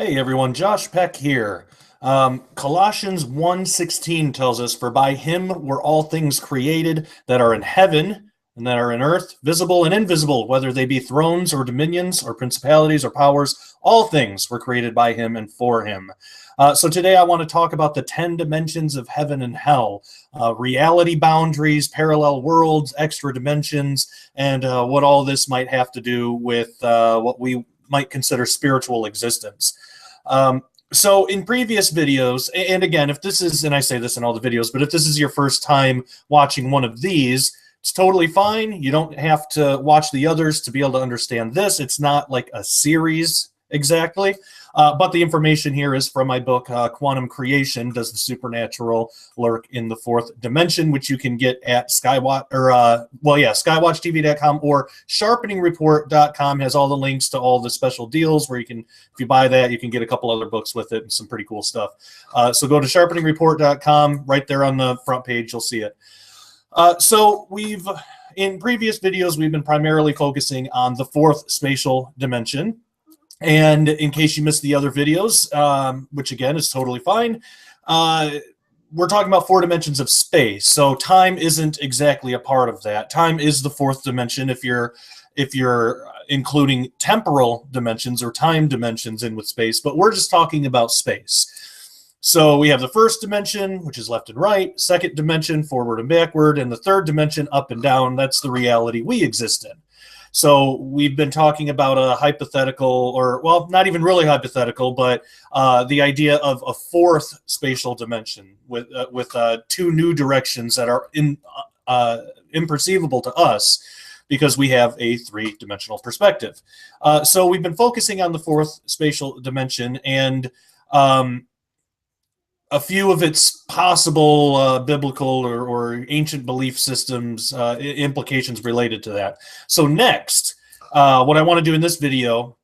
Hey everyone, Josh Peck here. Colossians 1:16 tells us, "For by him were all things created that are in heaven and that are in earth, visible and invisible, whether they be thrones or dominions or principalities or powers, all things were created by him and for him." So today I want to talk about the 10 dimensions of heaven and hell, reality boundaries, parallel worlds, extra dimensions, and what all this might have to do with what we might consider spiritual existence. So in previous videos, and again, if this is, and I say this in all the videos, but if this is your first time watching one of these, it's totally fine. You don't have to watch the others to be able to understand this. It's not like a series exactly. But the information here is from my book, Quantum Creation: Does the Supernatural Lurk in the Fourth Dimension, which you can get at skywatchtv.com, or sharpeningreport.com has all the links to all the special deals where you can, if you buy that, you can get a couple other books with it and some pretty cool stuff. So go to sharpeningreport.com. Right there on the front page, you'll see it. So in previous videos, we've been primarily focusing on the fourth spatial dimension. And in case you missed the other videos, which again is totally fine, we're talking about 4 dimensions of space. So time isn't exactly a part of that. Time is the 4th dimension if you're including temporal dimensions or time dimensions in with space, but we're just talking about space. So we have the first dimension, which is left and right, second dimension, forward and backward, and the third dimension, up and down. That's the reality we exist in. So we've been talking about a hypothetical, or, well, not even really hypothetical, but the idea of a 4th spatial dimension with 2 new directions that are imperceivable to us because we have a 3-dimensional perspective. So we've been focusing on the 4th spatial dimension and a few of its possible biblical or ancient belief systems implications related to that. So next, what I want to do in this video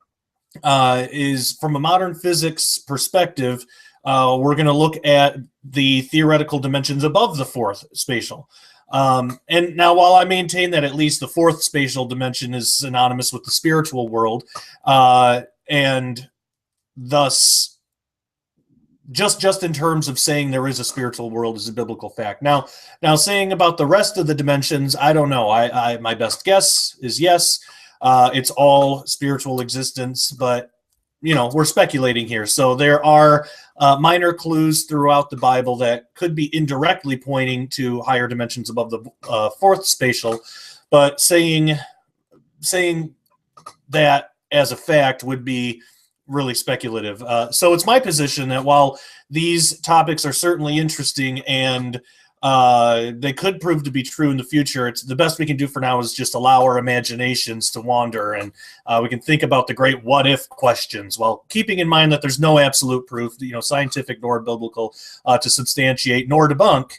is, from a modern physics perspective, we're going to look at the theoretical dimensions above the 4th spatial. And now, while I maintain that at least the 4th spatial dimension is synonymous with the spiritual world, and thus just in terms of saying there is a spiritual world is a biblical fact. Now saying about the rest of the dimensions, I don't know. My best guess is yes. It's all spiritual existence, but we're speculating here. So there are minor clues throughout the Bible that could be indirectly pointing to higher dimensions above the 4th spatial, but saying that as a fact would be really speculative. So it's my position that while these topics are certainly interesting and they could prove to be true in the future, it's the best we can do for now is just allow our imaginations to wander, and we can think about the great what if questions, while keeping in mind that there's no absolute proof, scientific nor biblical, to substantiate nor debunk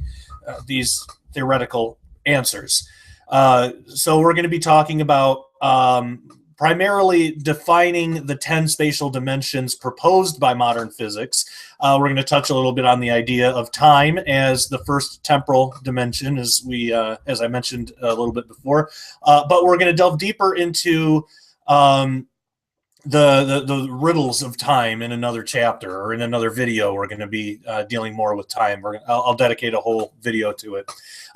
these theoretical answers. So we're going to be talking about primarily defining the 10 spatial dimensions proposed by modern physics. We're going to touch a little bit on the idea of time as the first temporal dimension, as I mentioned a little bit before. But we're going to delve deeper into the riddles of time in another chapter, or in another video. We're going to be dealing more with time. I'll dedicate a whole video to it.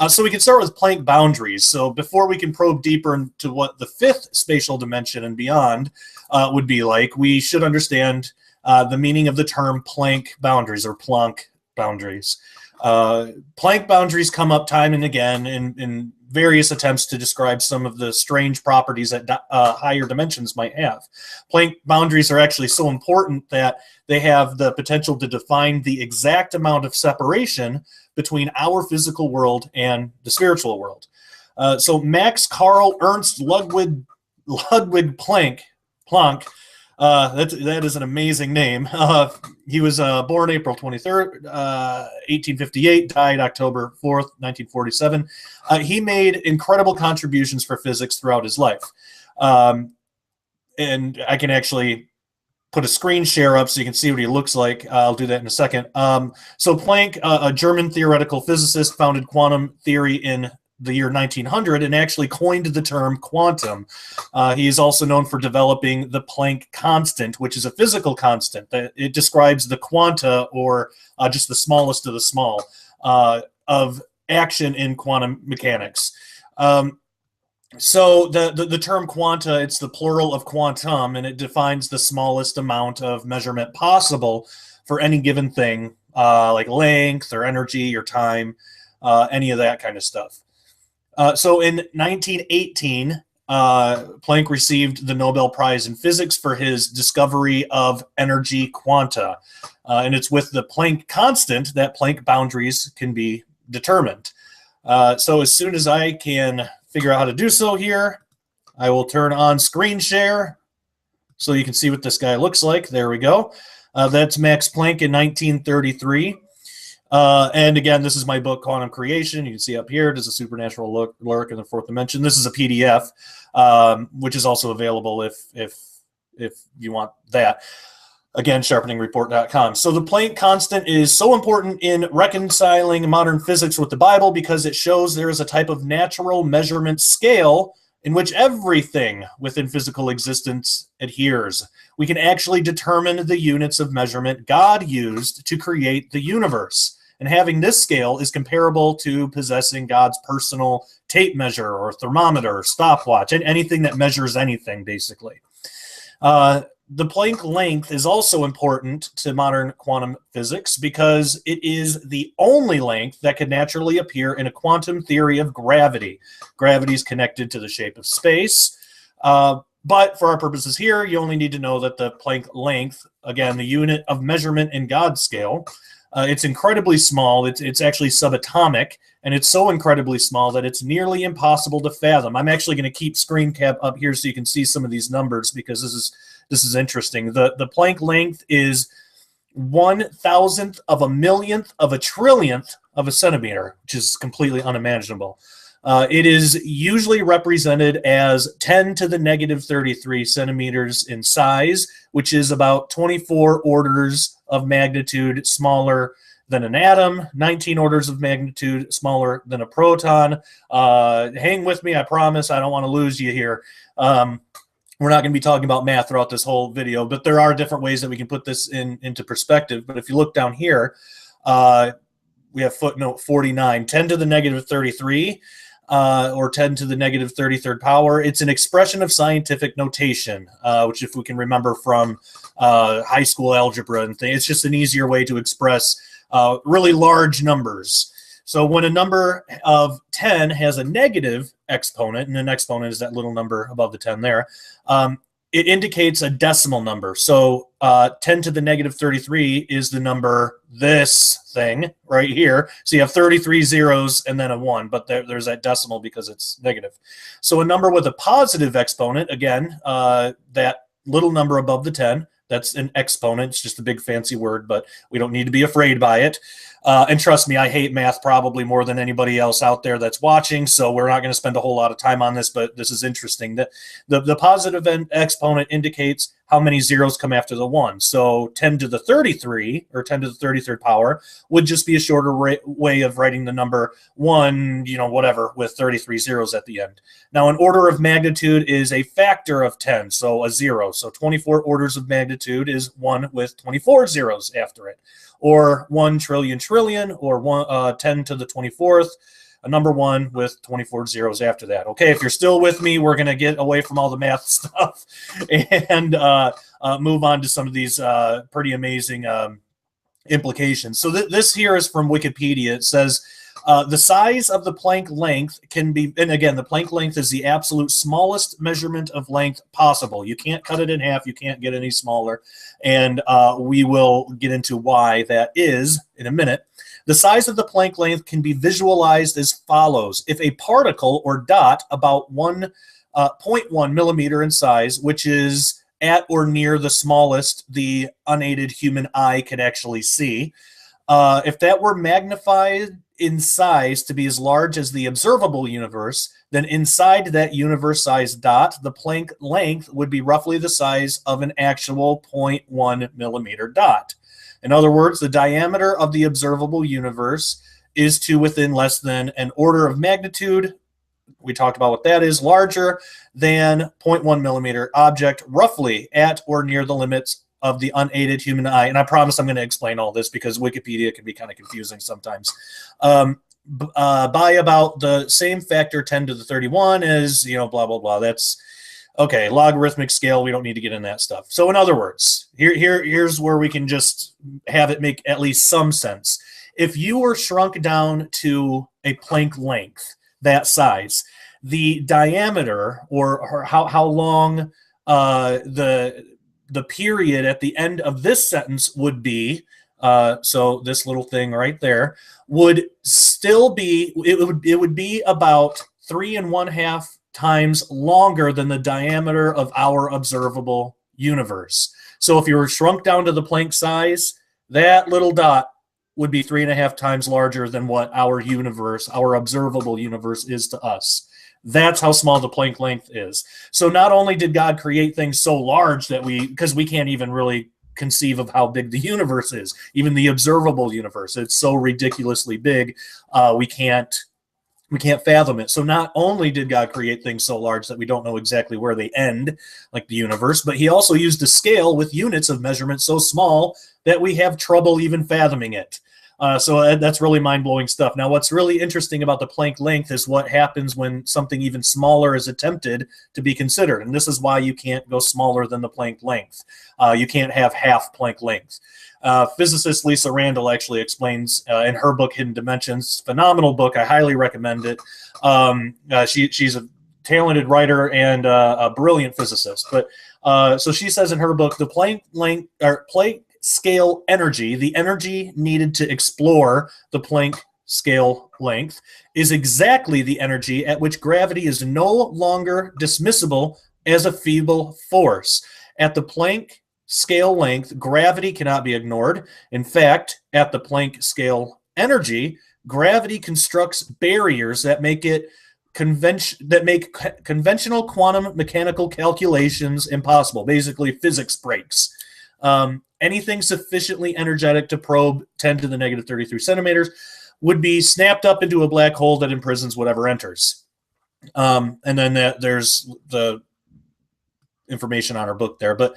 So we can start with Planck boundaries. So before we can probe deeper into what the 5th spatial dimension and beyond would be like, we should understand the meaning of the term Planck boundaries, or Planck boundaries. Planck boundaries come up time and again in various attempts to describe some of the strange properties that higher dimensions might have. Planck boundaries are actually so important that they have the potential to define the exact amount of separation between our physical world and the spiritual world. So Max Carl Ernst Ludwig Planck, that is an amazing name. He was born April 23rd, 1858, died October 4th, 1947. He made incredible contributions for physics throughout his life. And I can actually put a screen share up so you can see what he looks like. I'll do that in a second. So Planck, a German theoretical physicist, founded quantum theory in the year 1900 and actually coined the term quantum. He is also known for developing the Planck constant, which is a physical constant. It describes the quanta, or just the smallest of the small, of action in quantum mechanics. So the term quanta, it's the plural of quantum, and it defines the smallest amount of measurement possible for any given thing, like length or energy or time, any of that kind of stuff. So in 1918, Planck received the Nobel Prize in Physics for his discovery of energy quanta. And it's with the Planck constant that Planck boundaries can be determined. So as soon as I can figure out how to do so here, I will turn on screen share so you can see what this guy looks like. There we go. That's Max Planck in 1933. And again, this is my book, Quantum Creation. You can see up here, does a supernatural lurk in the fourth dimension. This is a PDF, which is also available if you want that. Again, sharpeningreport.com. So the Planck constant is so important in reconciling modern physics with the Bible because it shows there is a type of natural measurement scale in which everything within physical existence adheres. We can actually determine the units of measurement God used to create the universe. And having this scale is comparable to possessing God's personal tape measure or thermometer or stopwatch, and anything that measures anything, basically. The Planck length is also important to modern quantum physics because it is the only length that could naturally appear in a quantum theory of gravity. Gravity is connected to the shape of space. But for our purposes here, you only need to know that the Planck length, again, the unit of measurement in God's scale, it's incredibly small. It's actually subatomic, and it's so incredibly small that it's nearly impossible to fathom. I'm actually going to keep screen cap up here so you can see some of these numbers because this is interesting. The Planck length is 1,000th of a millionth of a trillionth of a centimeter, which is completely unimaginable. It is usually represented as 10 to the negative 33 centimeters in size, which is about 24 orders of magnitude smaller than an atom, 19 orders of magnitude smaller than a proton. Hang with me, I promise. I don't want to lose you here. We're not going to be talking about math throughout this whole video, but there are different ways that we can put this into perspective. But if you look down here, we have footnote 49, 10 to the negative 33, or 10 to the negative 33rd power. It's an expression of scientific notation, which if we can remember from high school algebra and things, it's just an easier way to express really large numbers. So when a number of 10 has a negative exponent, and an exponent is that little number above the 10 there, it indicates a decimal number. So 10 to the negative 33 is the number, this thing right here. So you have 33 zeros and then a 1, but there's that decimal because it's negative. So a number with a positive exponent, again, that little number above the 10, that's an exponent. It's just a big fancy word, but we don't need to be afraid by it. And trust me, I hate math probably more than anybody else out there that's watching, so we're not going to spend a whole lot of time on this, but this is interesting. The positive exponent indicates how many zeros come after the 1. So 10 to the 33, or 10 to the 33rd power, would just be a shorter way of writing the number 1, whatever, with 33 zeros at the end. Now, an order of magnitude is a factor of 10, so a 0. So 24 orders of magnitude is 1 with 24 zeros after it. Or 1 trillion trillion, or 10 to the 24th, a number 1 with 24 zeros after that. Okay, if you're still with me, we're going to get away from all the math stuff and move on to some of these pretty amazing implications. So this here is from Wikipedia. It says, the size of the Planck length can be, and again, the Planck length is the absolute smallest measurement of length possible. You can't cut it in half. You can't get any smaller. And we will get into why that is in a minute. The size of the Planck length can be visualized as follows. If a particle or dot about 1.1 millimeter in size, which is at or near the smallest the unaided human eye could actually see, if that were magnified in size to be as large as the observable universe, then inside that universe-sized dot, the Planck length would be roughly the size of an actual 0.1 millimeter dot. In other words, the diameter of the observable universe is to within less than an order of magnitude. We talked about what that is, larger than 0.1 millimeter object, roughly at or near the limits of the unaided human eye. And I promise I'm going to explain all this because Wikipedia can be kind of confusing sometimes. By about the same factor 10 to the 31 as, blah, blah, blah. That's okay. Logarithmic scale. We don't need to get in that stuff. So in other words, here's where we can just have it make at least some sense. If you were shrunk down to a Planck length, that size, the diameter or how long the period at the end of this sentence would be, so this little thing right there would still be, it would be about 3.5 times longer than the diameter of our observable universe. So if you were shrunk down to the Planck size, that little dot would be 3.5 times larger than what our universe, our observable universe, is to us. That's how small the Planck length is. So not only did God create things so large that because we can't even really conceive of how big the universe is, even the observable universe, it's so ridiculously big, we can't fathom it. So not only did God create things so large that we don't know exactly where they end, like the universe, but he also used a scale with units of measurement so small that we have trouble even fathoming it. So that's really mind-blowing stuff. Now, what's really interesting about the Planck length is what happens when something even smaller is attempted to be considered. And this is why you can't go smaller than the Planck length. You can't have half Planck length. Physicist Lisa Randall actually explains in her book, Hidden Dimensions, phenomenal book. I highly recommend it. She's a talented writer and a brilliant physicist. But so she says in her book, the Planck length, or Planck scale energy, the energy needed to explore the Planck scale length, is exactly the energy at which gravity is no longer dismissible as a feeble force. At the Planck scale length, gravity cannot be ignored. In fact, at the Planck scale energy, gravity constructs barriers that make conventional quantum mechanical calculations impossible. Basically, physics breaks. Anything sufficiently energetic to probe 10 to the negative 33 centimeters would be snapped up into a black hole that imprisons whatever enters. And then there's the information on our book there. But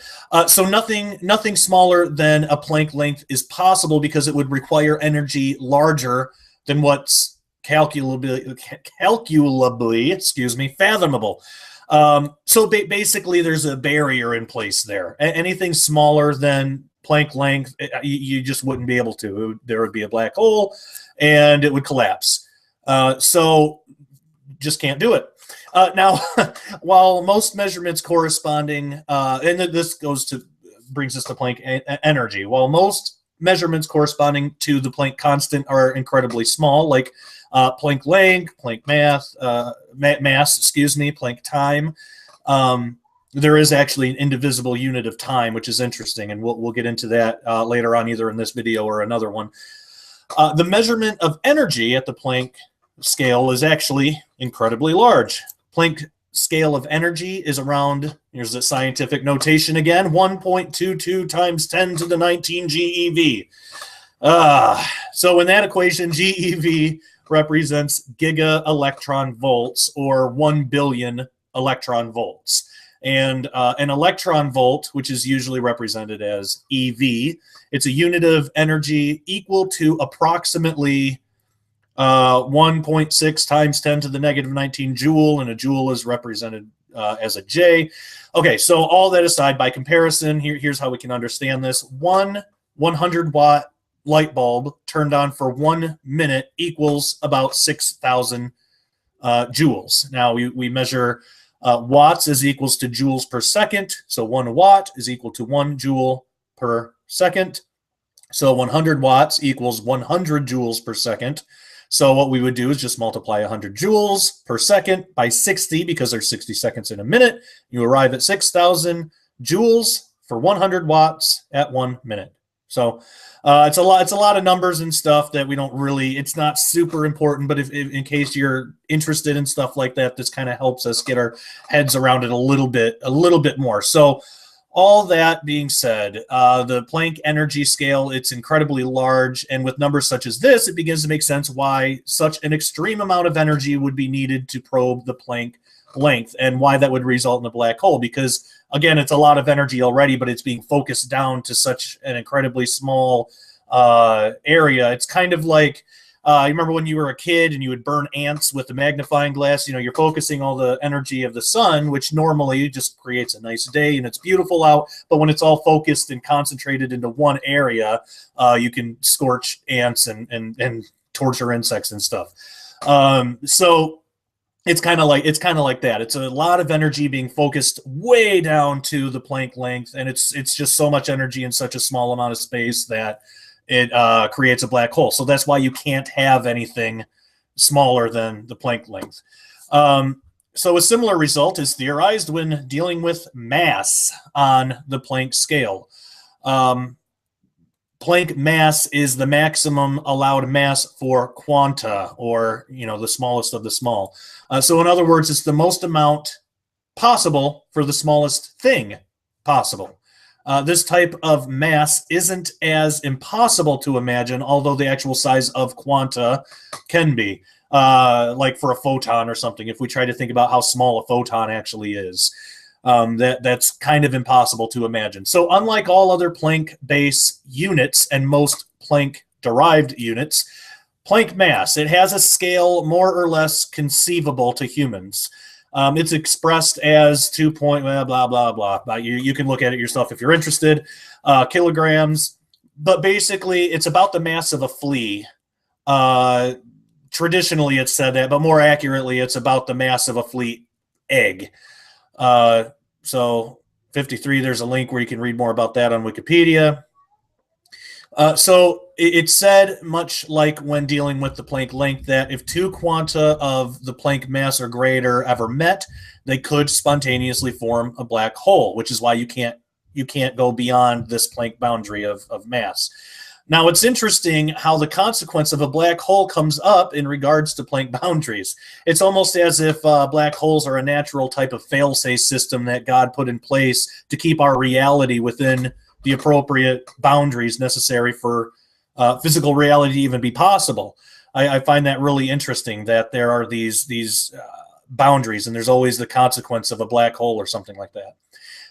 so nothing smaller than a Planck length is possible because it would require energy larger than what's calculably, fathomable. So basically, there's a barrier in place there. Anything smaller than Planck length, you just wouldn't be able to. There would be a black hole, and it would collapse. So just can't do it. Now, while most measurements corresponding, and this brings us to Planck energy, while most measurements corresponding to the Planck constant are incredibly small, like Planck length, Planck mass, Planck time. There is actually an indivisible unit of time, which is interesting, and we'll get into that later on, either in this video or another one. The measurement of energy at the Planck scale is actually incredibly large. Planck scale of energy is around, here's the scientific notation again, 1.22 times 10 to the 19 GeV. So in that equation, GeV represents giga electron volts, or 1 billion electron volts. And an electron volt, which is usually represented as EV, it's a unit of energy equal to approximately 1.6 times 10 to the negative 19 joule, and a joule is represented as a J. Okay, so all that aside, by comparison, here's how we can understand this. One 100-watt light bulb turned on for 1 minute equals about 6,000 joules. Now, we measure watts is equals to joules per second, so 1 watt is equal to 1 joule per second. So 100 watts equals 100 joules per second. So what we would do is just multiply 100 joules per second by 60, because there's 60 seconds in a minute. You arrive at 6,000 joules for 100 watts at 1 minute. So it's a lot of numbers and stuff that we don't really, it's not super important, but if in case you're interested in stuff like that, this kind of helps us get our heads around it a little bit more. So All that being said, the Planck energy scale, it's incredibly large, and with numbers such as this, it begins to make sense why such an extreme amount of energy would be needed to probe the Planck length, and why that would result in a black hole. Because, again, it's a lot of energy already, but it's being focused down to such an incredibly small area. It's kind of like, you remember when you were a kid and you would burn ants with a magnifying glass? You know, you're focusing all the energy of the sun, which normally just creates a nice day and it's beautiful out. But when it's all focused and concentrated into one area, you can scorch ants and torture insects and stuff. So it's kind of like that. It's a lot of energy being focused way down to the Planck length, and it's just so much energy in such a small amount of space that it creates a black hole. So that's why you can't have anything smaller than the Planck length. So a similar result is theorized when dealing with mass on the Planck scale. Planck mass is the maximum allowed mass for quanta, or, you know, the smallest of the small. So in other words, it's the most amount possible for the smallest thing possible. This type of mass isn't as impossible to imagine, although the actual size of quanta can be. Like for a photon or something, if we try to think about how small a photon actually is, that's kind of impossible to imagine. So unlike all other Planck base units and most Planck-derived units, Planck mass, it has a scale more or less conceivable to humans. It's expressed as 2 point, blah, blah, blah. You can look at it yourself if you're interested. Kilograms. But basically, it's about the mass of a flea. Traditionally, it's said that, but more accurately, it's about the mass of a flea egg. So 53, there's a link where you can read more about that on Wikipedia. So it's said, much like when dealing with the Planck length, that if two quanta of the Planck mass or greater ever met, they could spontaneously form a black hole, which is why you can't go beyond this Planck boundary of mass. Now, it's interesting how the consequence of a black hole comes up in regards to Planck boundaries. It's almost as if black holes are a natural type of fail-safe system that God put in place to keep our reality within the appropriate boundaries necessary for physical reality to even be possible. I find that really interesting, that there are these boundaries, and there's always the consequence of a black hole or something like that.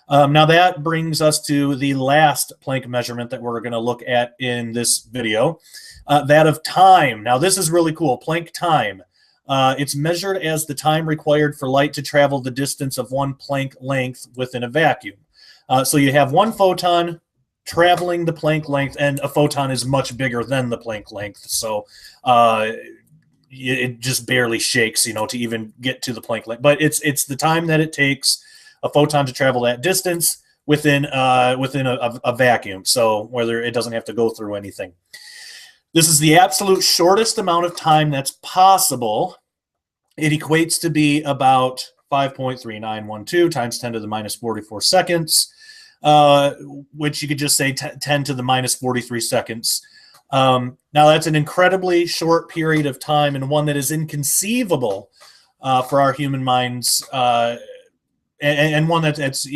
Now that brings us to the last Planck measurement that we're going to look at in this video, that of time. Now this is really cool, Planck time. It's measured as the time required for light to travel the distance of one Planck length within a vacuum. So you have one photon traveling the Planck length, and a photon is much bigger than the Planck length. So it just barely shakes, to even get to the Planck length. But it's the time that it takes a photon to travel that distance within a vacuum. So whether it doesn't have to go through anything. This is the absolute shortest amount of time that's possible. It equates to be about 5.3912 times 10 to the minus 44 seconds. Which you could just say 10 to the minus 43 seconds. Now, that's an incredibly short period of time, and one that is inconceivable for our human minds, and one that's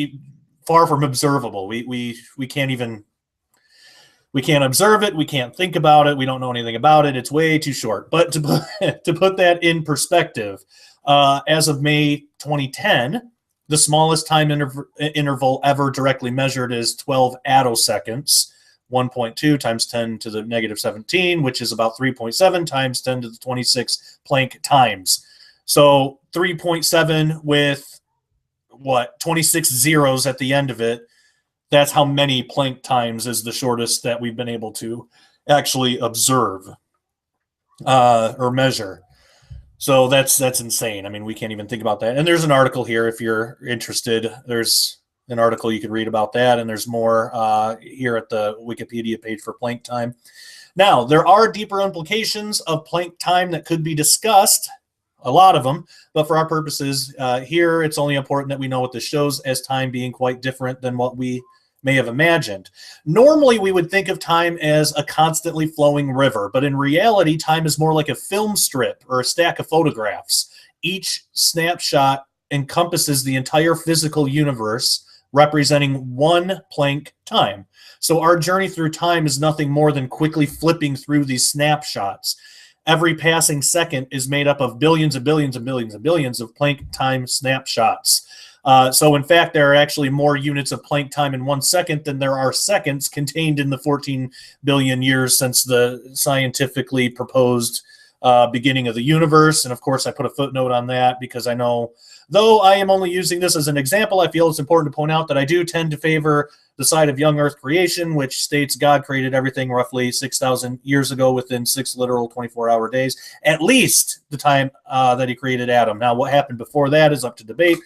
far from observable. We can't observe it. We can't think about it. We don't know anything about it. It's way too short. But to put that in perspective, as of May 2010, the smallest time interval ever directly measured is 12 attoseconds, 1.2 times 10 to the negative 17, which is about 3.7 times 10 to the 26 Planck times. So 3.7 with, 26 zeros at the end of it. That's how many Planck times is the shortest that we've been able to actually observe or measure. So that's insane. I mean, we can't even think about that. And there's an article here if you're interested. There's an article you can read about that, and there's more here at the Wikipedia page for Planck time. Now, there are deeper implications of Planck time that could be discussed, a lot of them, but for our purposes here, it's only important that we know what this shows as time being quite different than what we may have imagined. Normally, we would think of time as a constantly flowing river, but in reality, time is more like a film strip or a stack of photographs. Each snapshot encompasses the entire physical universe representing 1 Planck time. So our journey through time is nothing more than quickly flipping through these snapshots. Every passing second is made up of billions and billions and billions and billions of Planck time snapshots. So in fact, there are actually more units of Planck time in 1 second than there are seconds contained in the 14 billion years since the scientifically proposed beginning of the universe. And of course, I put a footnote on that because I know, though I am only using this as an example, I feel it's important to point out that I do tend to favor the side of young Earth creation, which states God created everything roughly 6,000 years ago within 6 literal 24-hour days, at least the time that he created Adam. Now, what happened before that is up to debate.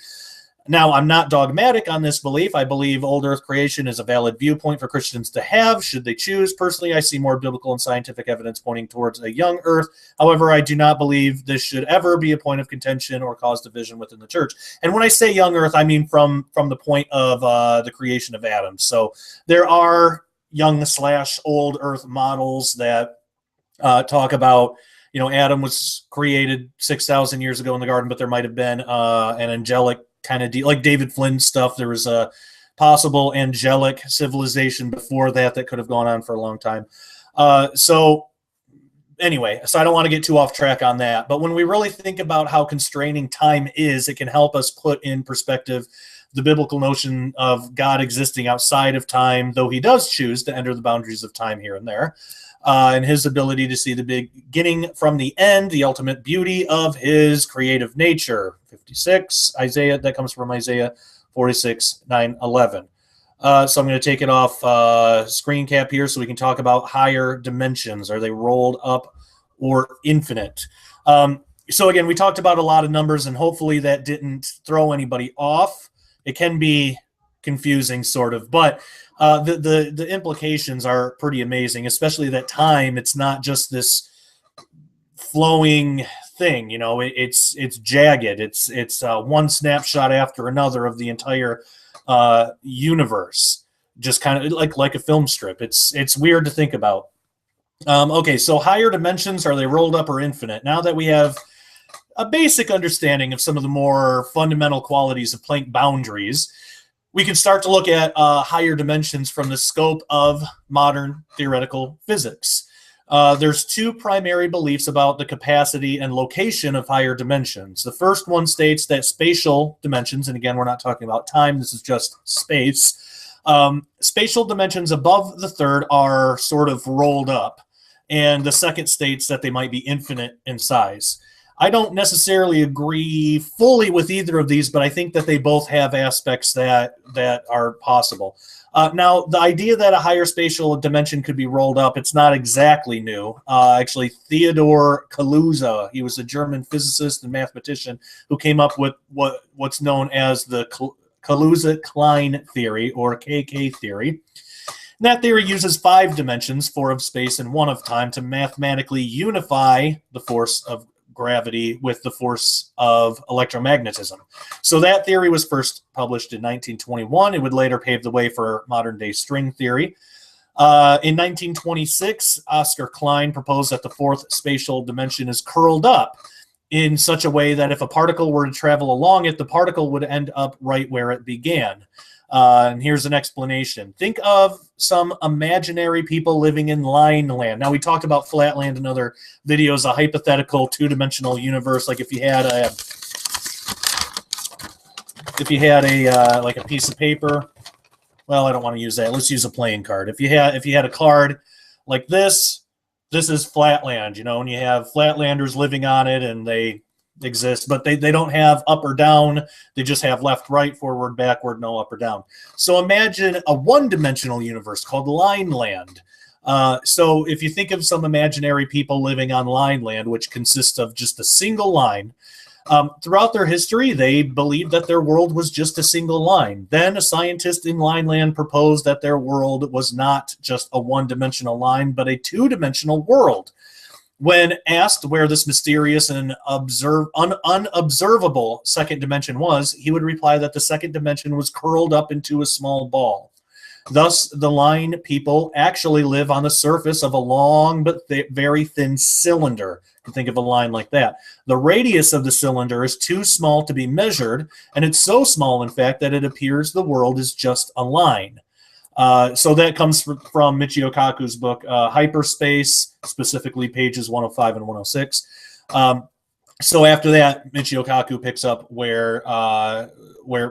Now, I'm not dogmatic on this belief. I believe old Earth creation is a valid viewpoint for Christians to have, should they choose. Personally, I see more biblical and scientific evidence pointing towards a young Earth. However, I do not believe this should ever be a point of contention or cause division within the church. And when I say young Earth, I mean from the point of the creation of Adam. So there are young/old Earth models that talk about, Adam was created 6,000 years ago in the garden, but there might have been an angelic kind of deal, like David Flynn stuff. There was a possible angelic civilization before that could have gone on for a long time. So anyway, so I don't want to get too off track on that. But when we really think about how constraining time is, it can help us put in perspective the biblical notion of God existing outside of time, though he does choose to enter the boundaries of time here and there. And his ability to see the beginning from the end, the ultimate beauty of his creative nature. 56, Isaiah, that comes from Isaiah 46, 9, 11. So I'm going to take it off screen cap here so we can talk about higher dimensions. Are they rolled up or infinite? So again, we talked about a lot of numbers, and hopefully that didn't throw anybody off. It can be confusing, sort of, but the implications are pretty amazing, especially that time. It's not just this flowing thing, it's jagged. It's one snapshot after another of the entire universe, just kind of like a film strip. It's weird to think about. Okay, so higher dimensions, are they rolled up or infinite? Now that we have a basic understanding of some of the more fundamental qualities of Planck boundaries, we can start to look at higher dimensions from the scope of modern theoretical physics. There's 2 primary beliefs about the capacity and location of higher dimensions. The first one states that spatial dimensions, and again, we're not talking about time, this is just space. Spatial dimensions above the third are sort of rolled up, and the second states that they might be infinite in size. I don't necessarily agree fully with either of these, but I think that they both have aspects that are possible. Now, the idea that a higher spatial dimension could be rolled up, it's not exactly new. Actually, Theodor Kaluza, he was a German physicist and mathematician who came up with what's known as the Kaluza-Klein theory, or KK theory. And that theory uses 5 dimensions, 4 of space and 1 of time, to mathematically unify the force of gravity with the force of electromagnetism. So that theory was first published in 1921. It would later pave the way for modern-day string theory. In 1926, Oscar Klein proposed that the 4th spatial dimension is curled up in such a way that if a particle were to travel along it, the particle would end up right where it began. And here's an explanation. Think of some imaginary people living in line land. Now, we talked about Flatland in other videos, a hypothetical 2-dimensional universe. Like if you had like a piece of paper. Well, I don't want to use that. Let's use a playing card. If you had a card like this is Flatland, and you have Flatlanders living on it, and they exist, but they don't have up or down. They just have left, right, forward, backward, no up or down. So imagine a 1-dimensional universe called line land. So if you think of some imaginary people living on line land, which consists of just a single line, throughout their history, they believed that their world was just a single line. Then a scientist in line land proposed that their world was not just a 1-dimensional line, but a 2-dimensional world. When asked where this mysterious and unobservable second dimension was, he would reply that the second dimension was curled up into a small ball. Thus, the line people actually live on the surface of a long but very thin cylinder. You can think of a line like that. The radius of the cylinder is too small to be measured, and it's so small, in fact, that it appears the world is just a line. So that comes from Michio Kaku's book, Hyperspace, specifically pages 105 and 106. So after that, Michio Kaku picks up where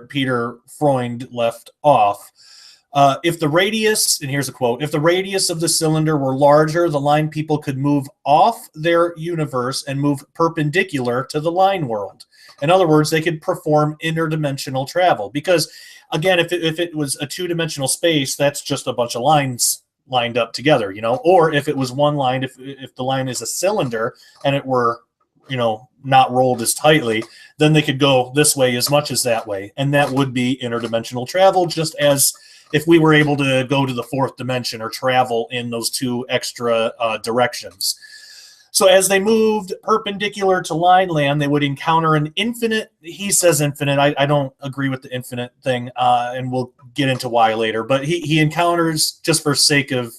Peter Freund left off. If the radius, and here's a quote, if the radius of the cylinder were larger, the line people could move off their universe and move perpendicular to the line world. In other words, they could perform interdimensional travel. Because, again, if it was a two-dimensional space, that's just a bunch of lines lined up together, you know? Or if it was one line, if the line is a cylinder and it were, you know, not rolled as tightly, then they could go this way as much as that way. And that would be interdimensional travel, just as if we were able to go to the fourth dimension or travel in those two extra directions. So as they moved perpendicular to line land, they would encounter an infinite, he says infinite, I don't agree with the infinite thing, and we'll get into why later, but he encounters, just for sake of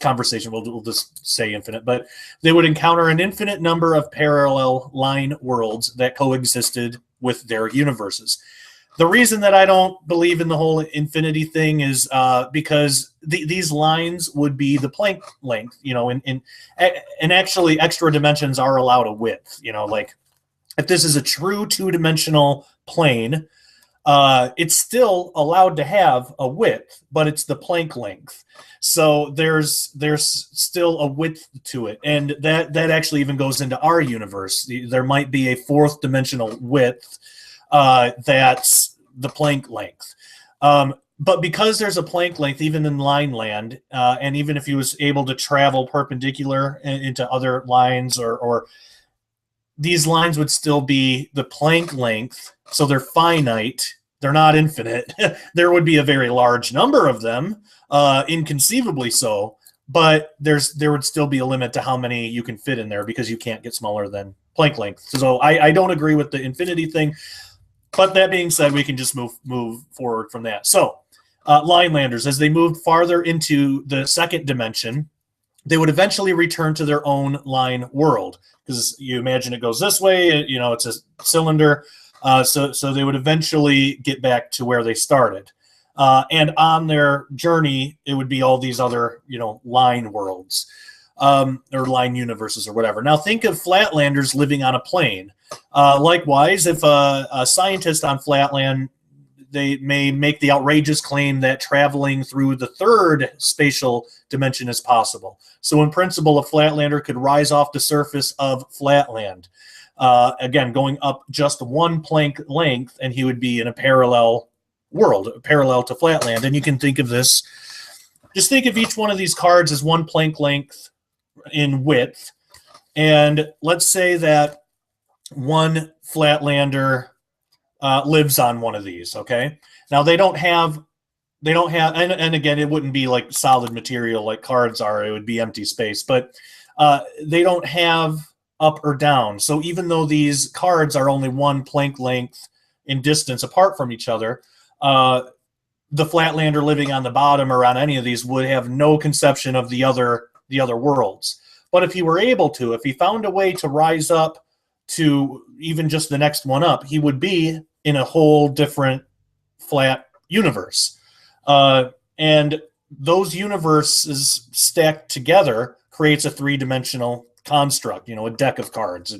conversation, we'll just say infinite, but they would encounter an infinite number of parallel line worlds that coexisted with their universes. The reason that I don't believe in the whole infinity thing is because these lines would be the Planck length, you know, and actually extra dimensions are allowed a width, you know, like if this is a true two-dimensional plane, it's still allowed to have a width, but it's the Planck length. So there's still a width to it, and that actually even goes into our universe. There might be a fourth dimensional width that's the Planck length. But because there's a Planck length, even in line land, and even if he was able to travel perpendicular into other lines, or these lines would still be the Planck length, so they're finite. They're not infinite. There would be a very large number of them, inconceivably so, but there would still be a limit to how many you can fit in there because you can't get smaller than Planck length. So I don't agree with the infinity thing. But that being said, we can just move forward from that. So, Linelanders, as they moved farther into the second dimension, they would eventually return to their own line world. Because you imagine it goes this way, you know, it's a cylinder. So they would eventually get back to where they started. And on their journey, it would be all these other, you know, line worlds. Or line universes or whatever. Now think of Flatlanders living on a plane. Likewise, if a scientist on Flatland, they may make the outrageous claim that traveling through the third spatial dimension is possible. So in principle, a Flatlander could rise off the surface of Flatland. Again, going up just one Planck length, and he would be in a parallel world, parallel to Flatland. And you can think of this, just think of each one of these cards as one Planck length in width, and let's say that one Flatlander lives on one of these. Okay, now they don't have, and again, it wouldn't be like solid material like cards are. It would be empty space, but they don't have up or down. So even though these cards are only one Planck length in distance apart from each other, the Flatlander living on the bottom or on any of these would have no conception of the other worlds. But if he were able to, if he found a way to rise up to even just the next one up, he would be in a whole different flat universe. And those universes stacked together creates a three-dimensional construct, you know, a deck of cards.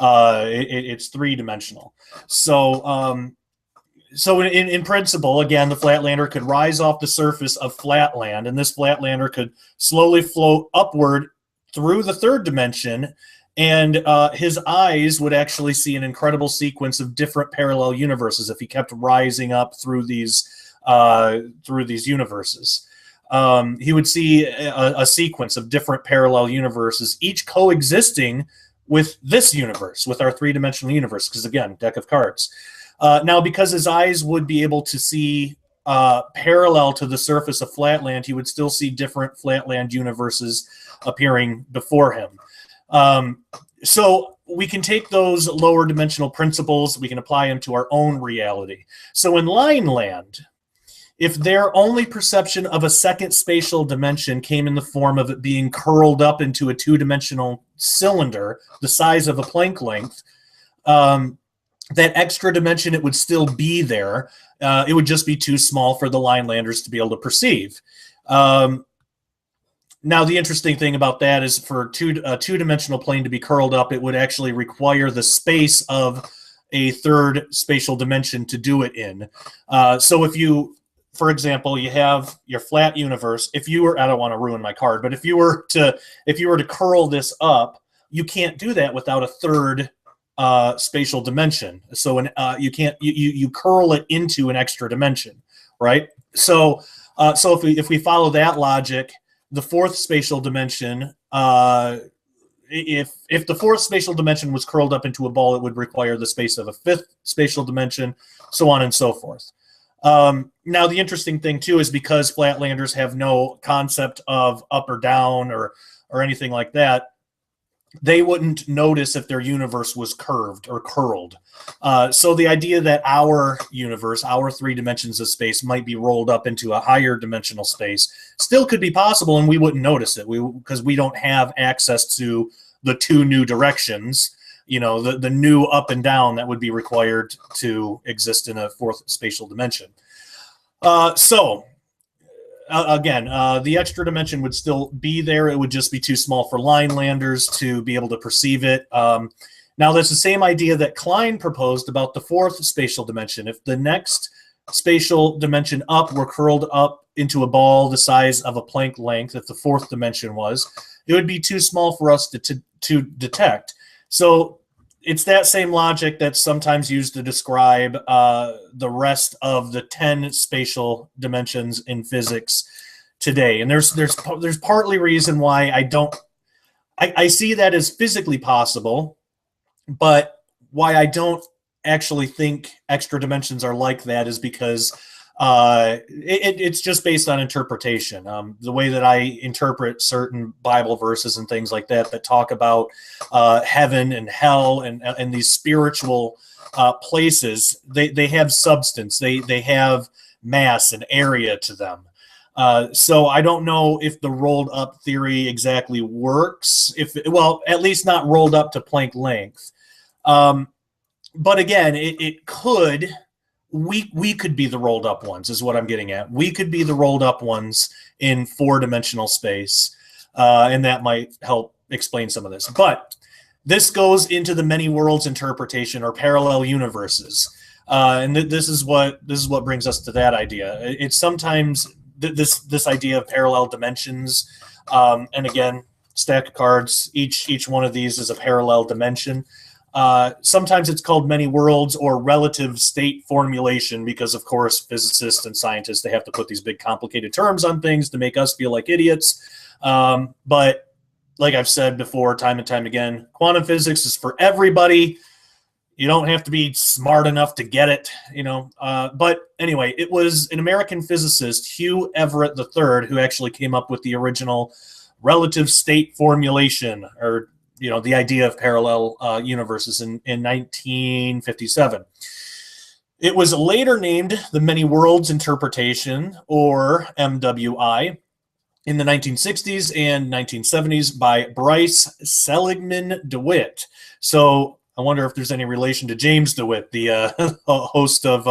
It's three-dimensional. So in principle, again, the Flatlander could rise off the surface of Flatland, and this Flatlander could slowly float upward through the third dimension, and his eyes would actually see an incredible sequence of different parallel universes if he kept rising up through these universes. He would see a sequence of different parallel universes, each coexisting with this universe, with our three-dimensional universe, because, again, deck of cards. Now, because his eyes would be able to see parallel to the surface of Flatland, he would still see different Flatland universes appearing before him. So we can take those lower dimensional principles, we can apply them to our own reality. So in Lineland, if their only perception of a second spatial dimension came in the form of it being curled up into a two-dimensional cylinder the size of a Planck length, that extra dimension, it would still be there. It would just be too small for the Linelanders to be able to perceive. Now, the interesting thing about that is for a two-dimensional plane to be curled up, it would actually require the space of a third spatial dimension to do it in. So if you, for example, you have your flat universe, if you were, I don't want to ruin my card, but if you were to curl this up, you can't do that without a third spatial dimension. So you can't, you curl it into an extra dimension, right? So if we follow that logic, the fourth spatial dimension, if the fourth spatial dimension was curled up into a ball, it would require the space of a fifth spatial dimension, so on and so forth. Now, the interesting thing, too, is because Flatlanders have no concept of up or down or anything like that, they wouldn't notice if their universe was curved or curled. So the idea that our universe, our three dimensions of space, might be rolled up into a higher dimensional space still could be possible, and we wouldn't notice it because we don't have access to the two new directions, the new up and down that would be required to exist in a fourth spatial dimension. Again, the extra dimension would still be there. It would just be too small for Linelanders to be able to perceive it. Now, that's the same idea that Klein proposed about the fourth spatial dimension. If the next spatial dimension up were curled up into a ball the size of a Planck length, if the fourth dimension was, it would be too small for us to detect. So it's that same logic that's sometimes used to describe the rest of the 10 spatial dimensions in physics today. And there's partly reason why I see that as physically possible, but why I don't actually think extra dimensions are like that is because it's just based on interpretation. The way that I interpret certain Bible verses and things like that talk about heaven and hell and these spiritual places, they have substance. They have mass and area to them. So I don't know if the rolled up theory exactly works. Well, at least not rolled up to Planck length. But again, it could. We could be the rolled up ones, is what I'm getting at. We could be the rolled up ones in four-dimensional space, and that might help explain some of this. But this goes into the many worlds interpretation or parallel universes, and this is what brings us to that idea. It's sometimes this idea of parallel dimensions, and again, stack of cards. Each one of these is a parallel dimension. Sometimes it's called many worlds or relative state formulation because, of course, physicists and scientists, they have to put these big complicated terms on things to make us feel like idiots. But like I've said before, time and time again, quantum physics is for everybody. You don't have to be smart enough to get it, But anyway, it was an American physicist, Hugh Everett III, who actually came up with the original relative state formulation, or the idea of parallel universes in 1957. It was later named the Many Worlds Interpretation, or MWI, in the 1960s and 1970s by Bryce Seligman DeWitt. So I wonder if there's any relation to James DeWitt, the host of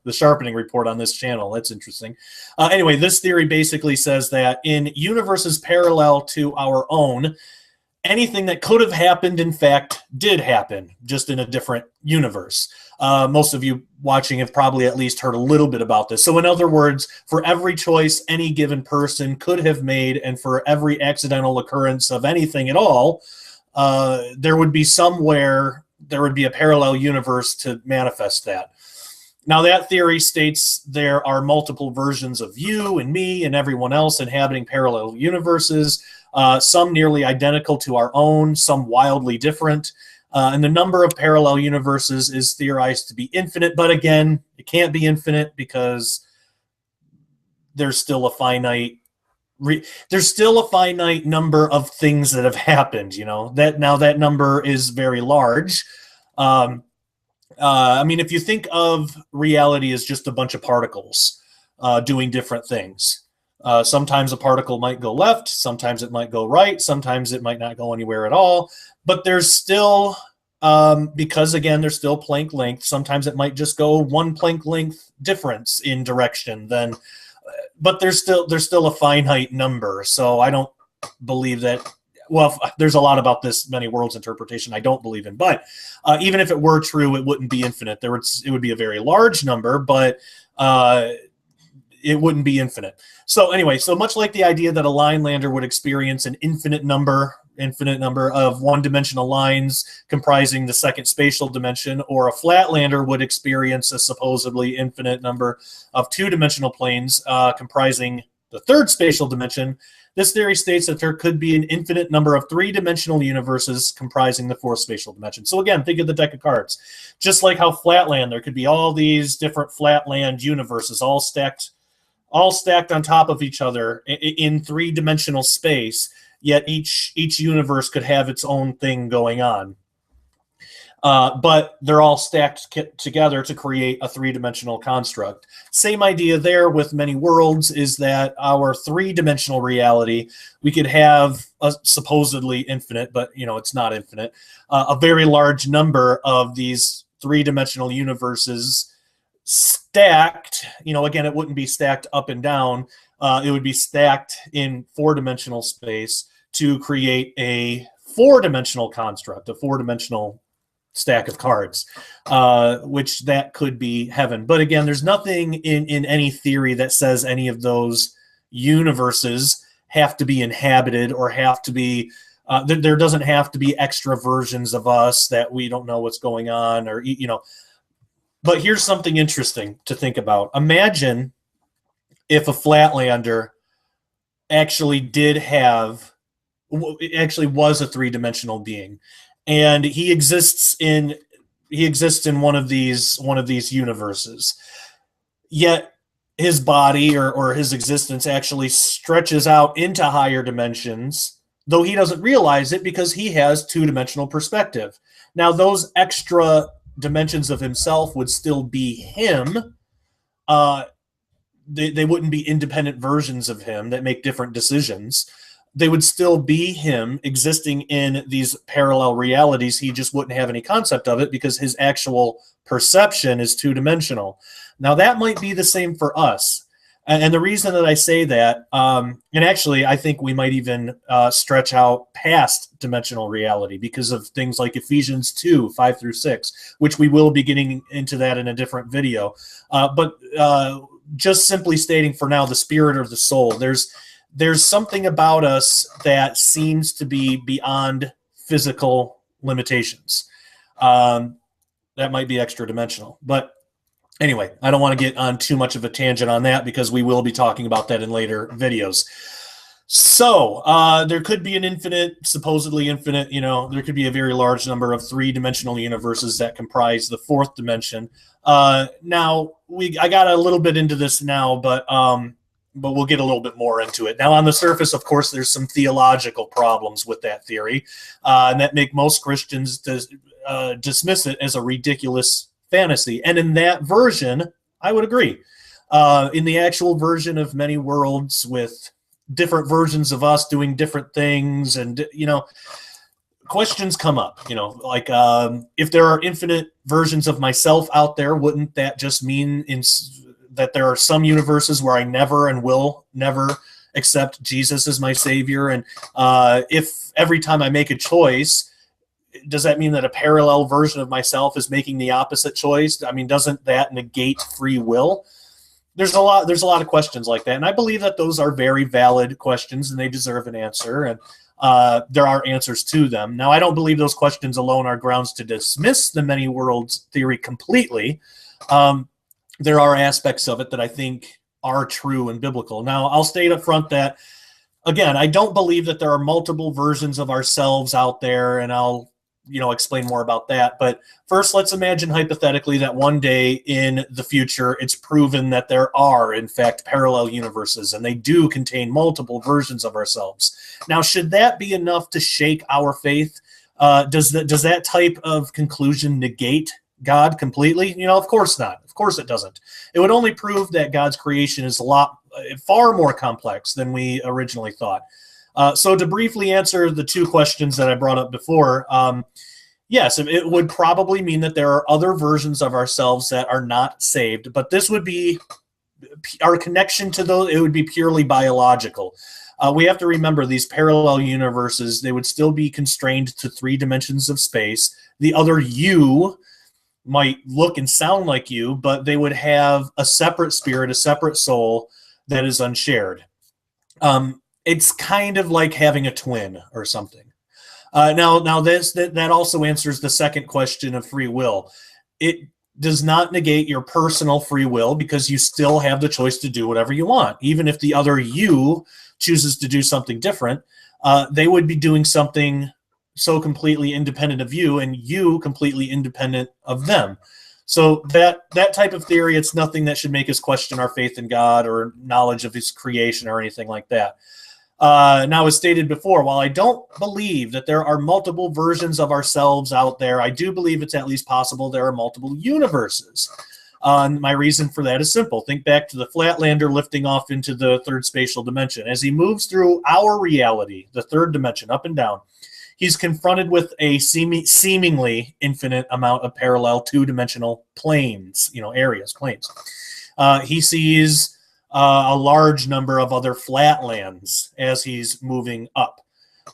the Sharpening Report on this channel. That's interesting. Anyway, this theory basically says that in universes parallel to our own, anything that could have happened, in fact, did happen, just in a different universe. Most of you watching have probably at least heard a little bit about this. So in other words, for every choice any given person could have made, and for every accidental occurrence of anything at all, there would be a parallel universe to manifest that. Now, that theory states there are multiple versions of you and me and everyone else inhabiting parallel universes, some nearly identical to our own, some wildly different. And the number of parallel universes is theorized to be infinite. But again, it can't be infinite because there's still a finite number of things that have happened. That number is very large. I mean, if you think of reality as just a bunch of particles, doing different things. Sometimes a particle might go left, sometimes it might go right, sometimes it might not go anywhere at all. But there's still, because again, there's still Planck length, sometimes it might just go one Planck length difference in direction. But there's still a finite number. So I don't believe that. Well, there's a lot about this many worlds interpretation I don't believe in. But even if it were true, it wouldn't be infinite. It would be a very large number, but it wouldn't be infinite. So anyway, so much like the idea that a line lander would experience an infinite number of one-dimensional lines comprising the second spatial dimension, or a flatlander would experience a supposedly infinite number of two-dimensional planes comprising the third spatial dimension, this theory states that there could be an infinite number of three-dimensional universes comprising the fourth spatial dimension. So again, think of the deck of cards. Just like how Flatland, there could be all these different Flatland universes all stacked on top of each other in three-dimensional space, yet each universe could have its own thing going on. But they're all stacked together to create a three-dimensional construct. Same idea there with many worlds, is that our three-dimensional reality, we could have a supposedly infinite, but it's not infinite, a very large number of these three-dimensional universes stacked. Again, it wouldn't be stacked up and down. It would be stacked in four-dimensional space to create a four-dimensional construct, a four-dimensional stack of cards, which that could be heaven. But again, there's nothing in any theory that says any of those universes have to be inhabited or have to be, there doesn't have to be extra versions of us that we don't know what's going on, or, But here's something interesting to think about. Imagine if a flatlander actually was a three-dimensional being, and he exists in one of these universes, yet his body or his existence actually stretches out into higher dimensions, though he doesn't realize it because he has two-dimensional perspective. Now, those extra dimensions of himself would still be him. They wouldn't be independent versions of him that make different decisions. They would still be him existing in these parallel realities. He just wouldn't have any concept of it because his actual perception is two-dimensional. Now, that might be the same for us. And the reason that I say that, and actually I think we might even stretch out past dimensional reality because of things like Ephesians 2, 5 through 6, which we will be getting into that in a different video. But just simply stating for now, the spirit or the soul, there's something about us that seems to be beyond physical limitations. That might be extra dimensional. But anyway, I don't want to get on too much of a tangent on that because we will be talking about that in later videos. So there could be an supposedly infinite, there could be a very large number of three-dimensional universes that comprise the fourth dimension. Now, I got a little bit into this now, but we'll get a little bit more into it. Now, on the surface, of course, there's some theological problems with that theory, and that make most Christians dismiss it as a ridiculous fantasy. And in that version, I would agree. In the actual version of many worlds with different versions of us doing different things, and, questions come up, like if there are infinite versions of myself out there, wouldn't that just mean that there are some universes where I never and will never accept Jesus as my savior? And if every time I make a choice, does that mean that a parallel version of myself is making the opposite choice? I mean, doesn't that negate free will? There's a lot of questions like that. And I believe that those are very valid questions and they deserve an answer. And there are answers to them. Now, I don't believe those questions alone are grounds to dismiss the many worlds theory completely. There are aspects of it that I think are true and biblical. Now, I'll state up front that, again, I don't believe that there are multiple versions of ourselves out there, and I'll explain more about that. But first, let's imagine hypothetically that one day in the future, it's proven that there are, in fact, parallel universes, and they do contain multiple versions of ourselves. Now, should that be enough to shake our faith? Does that type of conclusion negate God completely? Of course not. Of course it doesn't. It would only prove that God's creation is far more complex than we originally thought. So to briefly answer the two questions that I brought up before, yes, it would probably mean that there are other versions of ourselves that are not saved, but this would be our connection to those. It would be purely biological. We have to remember these parallel universes, they would still be constrained to 3 dimensions of space. The other you might look and sound like you, but they would have a separate spirit, a separate soul that is unshared. It's kind of like having a twin or something. Now that also answers the second question of free will. It does not negate your personal free will, because you still have the choice to do whatever you want. Even if the other you chooses to do something different, they would be doing something so completely independent of you, and you completely independent of them. So that type of theory, it's nothing that should make us question our faith in God or knowledge of his creation or anything like that. Now, as stated before, while I don't believe that there are multiple versions of ourselves out there, I do believe it's at least possible there are multiple universes. My reason for that is simple. Think back to the Flatlander lifting off into the third spatial dimension. As he moves through our reality, the third dimension, up and down, he's confronted with a seemingly infinite amount of parallel two-dimensional planes, areas, planes. He sees a large number of other flatlands as he's moving up.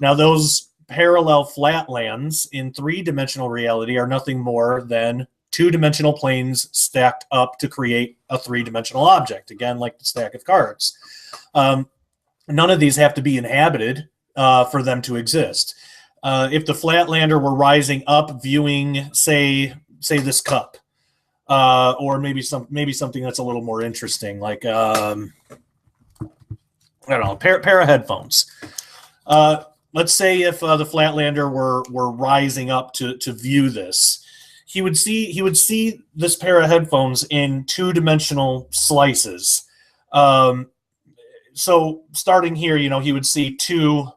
Now, those parallel flatlands in three-dimensional reality are nothing more than two-dimensional planes stacked up to create a three-dimensional object, again, like the stack of cards. None of these have to be inhabited for them to exist. If the Flatlander were rising up, viewing, say this cup, or maybe something that's a little more interesting, like I don't know, pair of headphones. Let's say if the Flatlander were rising up to view this, he would see this pair of headphones in two-dimensional slices. So starting here, he would see two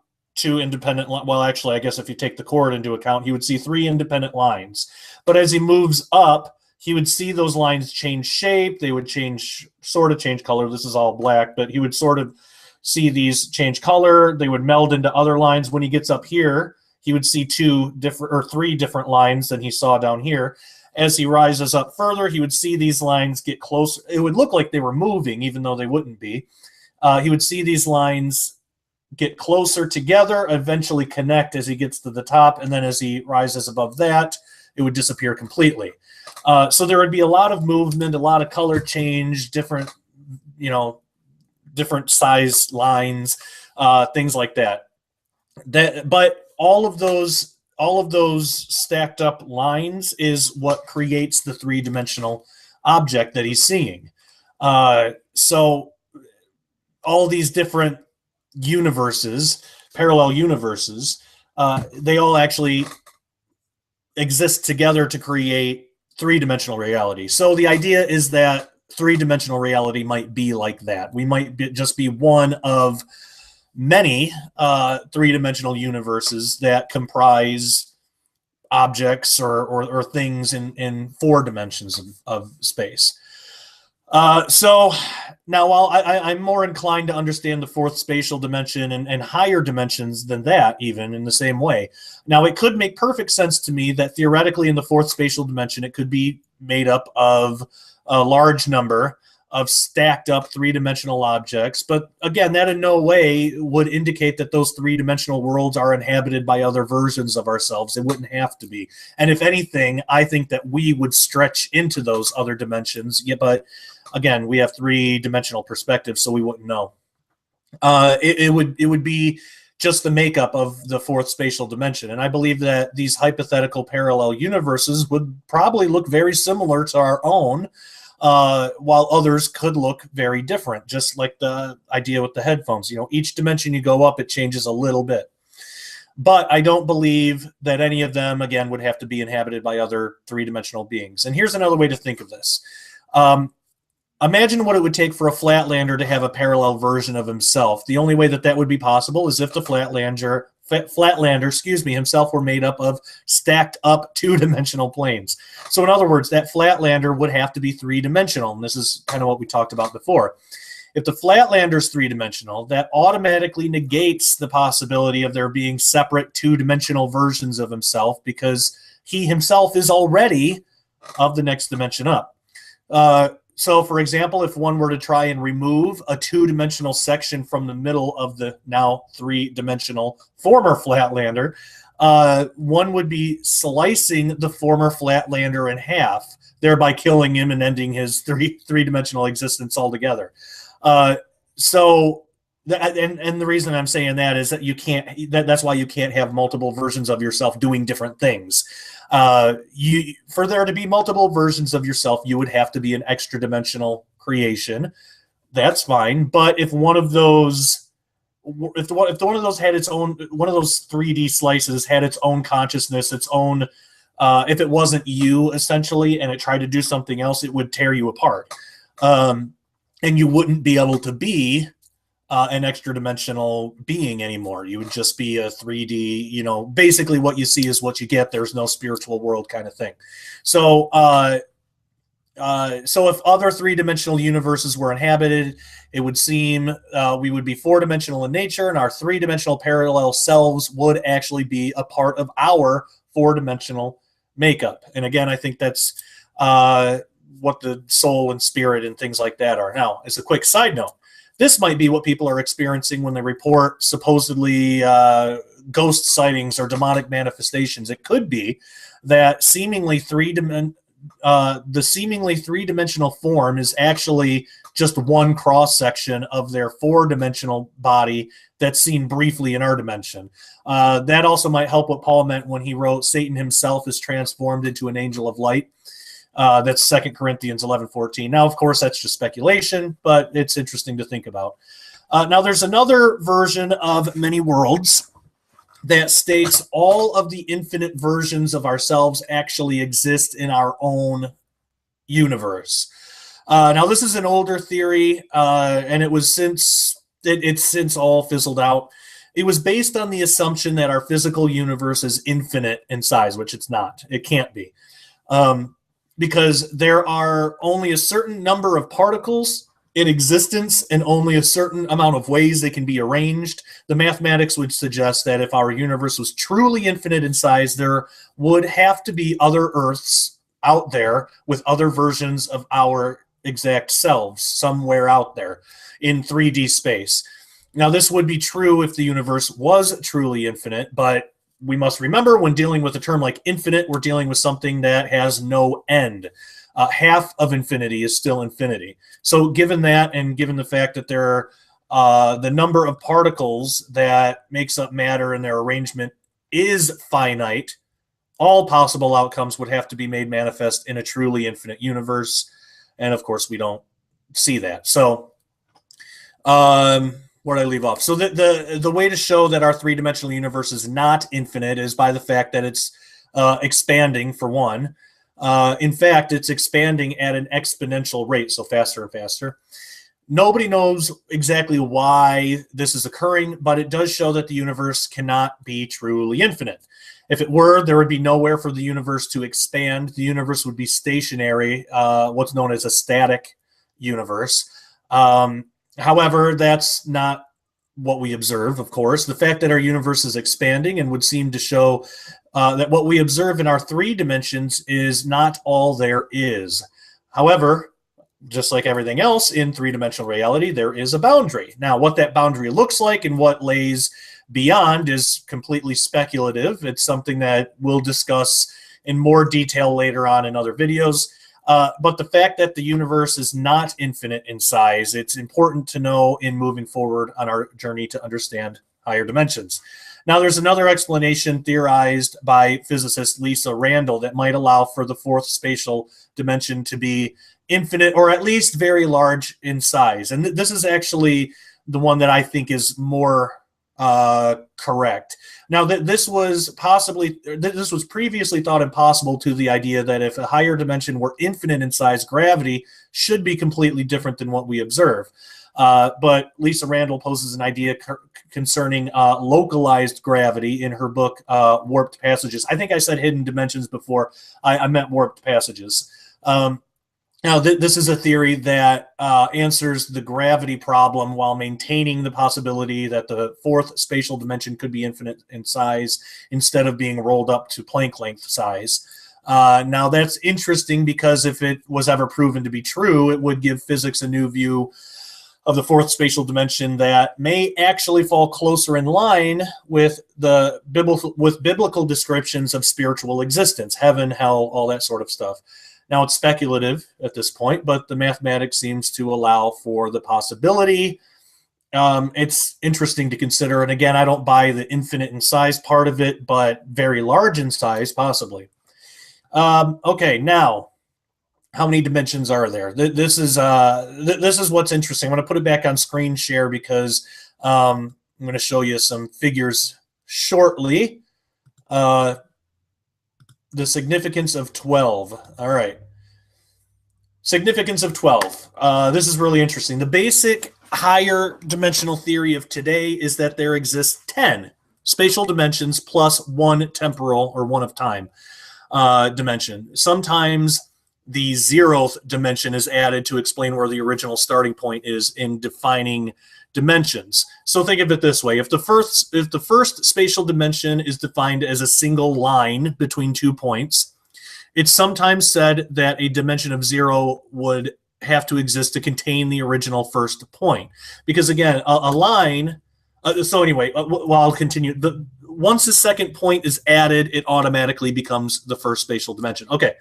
independent, well, actually, I guess if you take the cord into account, he would see 3 independent lines. But as he moves up, he would see those lines change shape. They would change color. This is all black, but he would sort of see these change color. They would meld into other lines. When he gets up here, he would see 3 different lines than he saw down here. As he rises up further, he would see these lines get closer. It would look like they were moving, even though they wouldn't be. He would see these lines get closer together, eventually connect as he gets to the top, and then as he rises above that, it would disappear completely. So there would be a lot of movement, a lot of color change, different size lines, things like that. But all of those stacked up lines is what creates the three-dimensional object that he's seeing. So all these different universes, parallel universes, they all actually exist together to create three-dimensional reality. So the idea is that three-dimensional reality might be like that. We might just be one of many three-dimensional universes that comprise objects or things in 4 dimensions of space. So now, while I'm more inclined to understand the 4th spatial dimension and higher dimensions than that, even in the same way, now it could make perfect sense to me that theoretically in the 4th spatial dimension, it could be made up of a large number of stacked up three-dimensional objects. But again, that in no way would indicate that those three-dimensional worlds are inhabited by other versions of ourselves. It wouldn't have to be. And if anything, I think that we would stretch into those other dimensions. Yeah, but again, we have three-dimensional perspectives, so we wouldn't know. It would be just the makeup of the 4th spatial dimension. And I believe that these hypothetical parallel universes would probably look very similar to our own, while others could look very different, just like the idea with the headphones. Each dimension you go up, it changes a little bit. But I don't believe that any of them, again, would have to be inhabited by other three-dimensional beings. And here's another way to think of this. Imagine what it would take for a Flatlander to have a parallel version of himself. The only way that would be possible is if the Flatlander Flatlander, excuse me, himself were made up of stacked up two-dimensional planes. So in other words, that Flatlander would have to be three-dimensional, and this is kind of what we talked about before. If the Flatlander is three-dimensional, that automatically negates the possibility of there being separate two-dimensional versions of himself, because he himself is already of the next dimension up. So, for example, if one were to try and remove a two-dimensional section from the middle of the now three-dimensional former Flatlander, one would be slicing the former Flatlander in half, thereby killing him and ending his three-dimensional existence altogether. And the reason I'm saying that is that you can't. That's why you can't have multiple versions of yourself doing different things. For there to be multiple versions of yourself, you would have to be an extra dimensional creation. That's fine. But if one of those, if one of those had its own, one of those 3D slices had its own consciousness, its own, if it wasn't you essentially, and it tried to do something else, it would tear you apart. And you wouldn't be able to be an extra dimensional being anymore. You would just be a 3D, basically what you see is what you get. There's no spiritual world kind of thing. So if other three-dimensional universes were inhabited, it would seem we would be four-dimensional in nature, and our three-dimensional parallel selves would actually be a part of our four-dimensional makeup. And again, I think that's what the soul and spirit and things like that are. Now, as a quick side note, this might be what people are experiencing when they report supposedly ghost sightings or demonic manifestations. It could be that the seemingly three-dimensional form is actually just one cross-section of their four-dimensional body that's seen briefly in our dimension. That also might help what Paul meant when he wrote, Satan himself is transformed into an angel of light. That's 2 Corinthians 11:14. Now, of course, that's just speculation, but it's interesting to think about. Now, there's another version of Many Worlds that states all of the infinite versions of ourselves actually exist in our own universe. Now, this is an older theory, and it's since all fizzled out. It was based on the assumption that our physical universe is infinite in size, which it's not. It can't be. Because there are only a certain number of particles in existence and only a certain amount of ways they can be arranged. The mathematics would suggest that if our universe was truly infinite in size, there would have to be other Earths out there with other versions of our exact selves somewhere out there in 3D space. Now, this would be true if the universe was truly infinite, but we must remember when dealing with a term like infinite, we're dealing with something that has no end. Half of infinity is still infinity. So given that, and given the fact that there are the number of particles that makes up matter and their arrangement is finite, all possible outcomes would have to be made manifest in a truly infinite universe. And of course, we don't see that. So where did I leave off? So the way to show that our three-dimensional universe is not infinite is by the fact that it's expanding, for one. In fact, it's expanding at an exponential rate, so faster and faster. Nobody knows exactly why this is occurring, but it does show that the universe cannot be truly infinite. If it were, there would be nowhere for the universe to expand. The universe would be stationary, what's known as a static universe. However, that's not what we observe, of course. The fact that our universe is expanding and would seem to show that what we observe in our three dimensions is not all there is. However, just like everything else in three-dimensional reality, there is a boundary. Now, what that boundary looks like and what lays beyond is completely speculative. It's something that we'll discuss in more detail later on in other videos. But the fact that the universe is not infinite in size, it's important to know in moving forward on our journey to understand higher dimensions. Now, there's another explanation theorized by physicist Lisa Randall that might allow for the fourth spatial dimension to be infinite, or at least very large in size. And this is actually the one that I think is more correct. Now, this was previously thought impossible to the idea that if a higher dimension were infinite in size, gravity should be completely different than what we observe. But Lisa Randall poses an idea concerning localized gravity in her book, Warped Passages. I think I said hidden dimensions before. I meant warped passages. Now, this is a theory that answers the gravity problem while maintaining the possibility that the fourth spatial dimension could be infinite in size instead of being rolled up to Planck length size. Now, that's interesting because if it was ever proven to be true, it would give physics a new view of the fourth spatial dimension that may actually fall closer in line with the biblical descriptions of spiritual existence, heaven, hell, all that sort of stuff. Now, it's speculative at this point, but the mathematics seems to allow for the possibility. It's interesting to consider. And again, I don't buy the infinite in size part of it, but very large in size, possibly. Okay, now, how many dimensions are there? This is what's interesting. I'm going to put it back on screen share because I'm going to show you some figures shortly. The significance of 12. All right. Significance of 12. This is really interesting. The basic higher dimensional theory of today is that there exists 10 spatial dimensions plus one temporal or one of time dimension. Sometimes the 0th dimension is added to explain where the original starting point is in defining dimensions. So think of it this way. If the first spatial dimension is defined as a single line between 2 points, it's sometimes said that a dimension of 0 would have to exist to contain the original first point. Because again, a line, so anyway, well, I'll continue. Once the second point is added, it automatically becomes the first spatial dimension. Okay,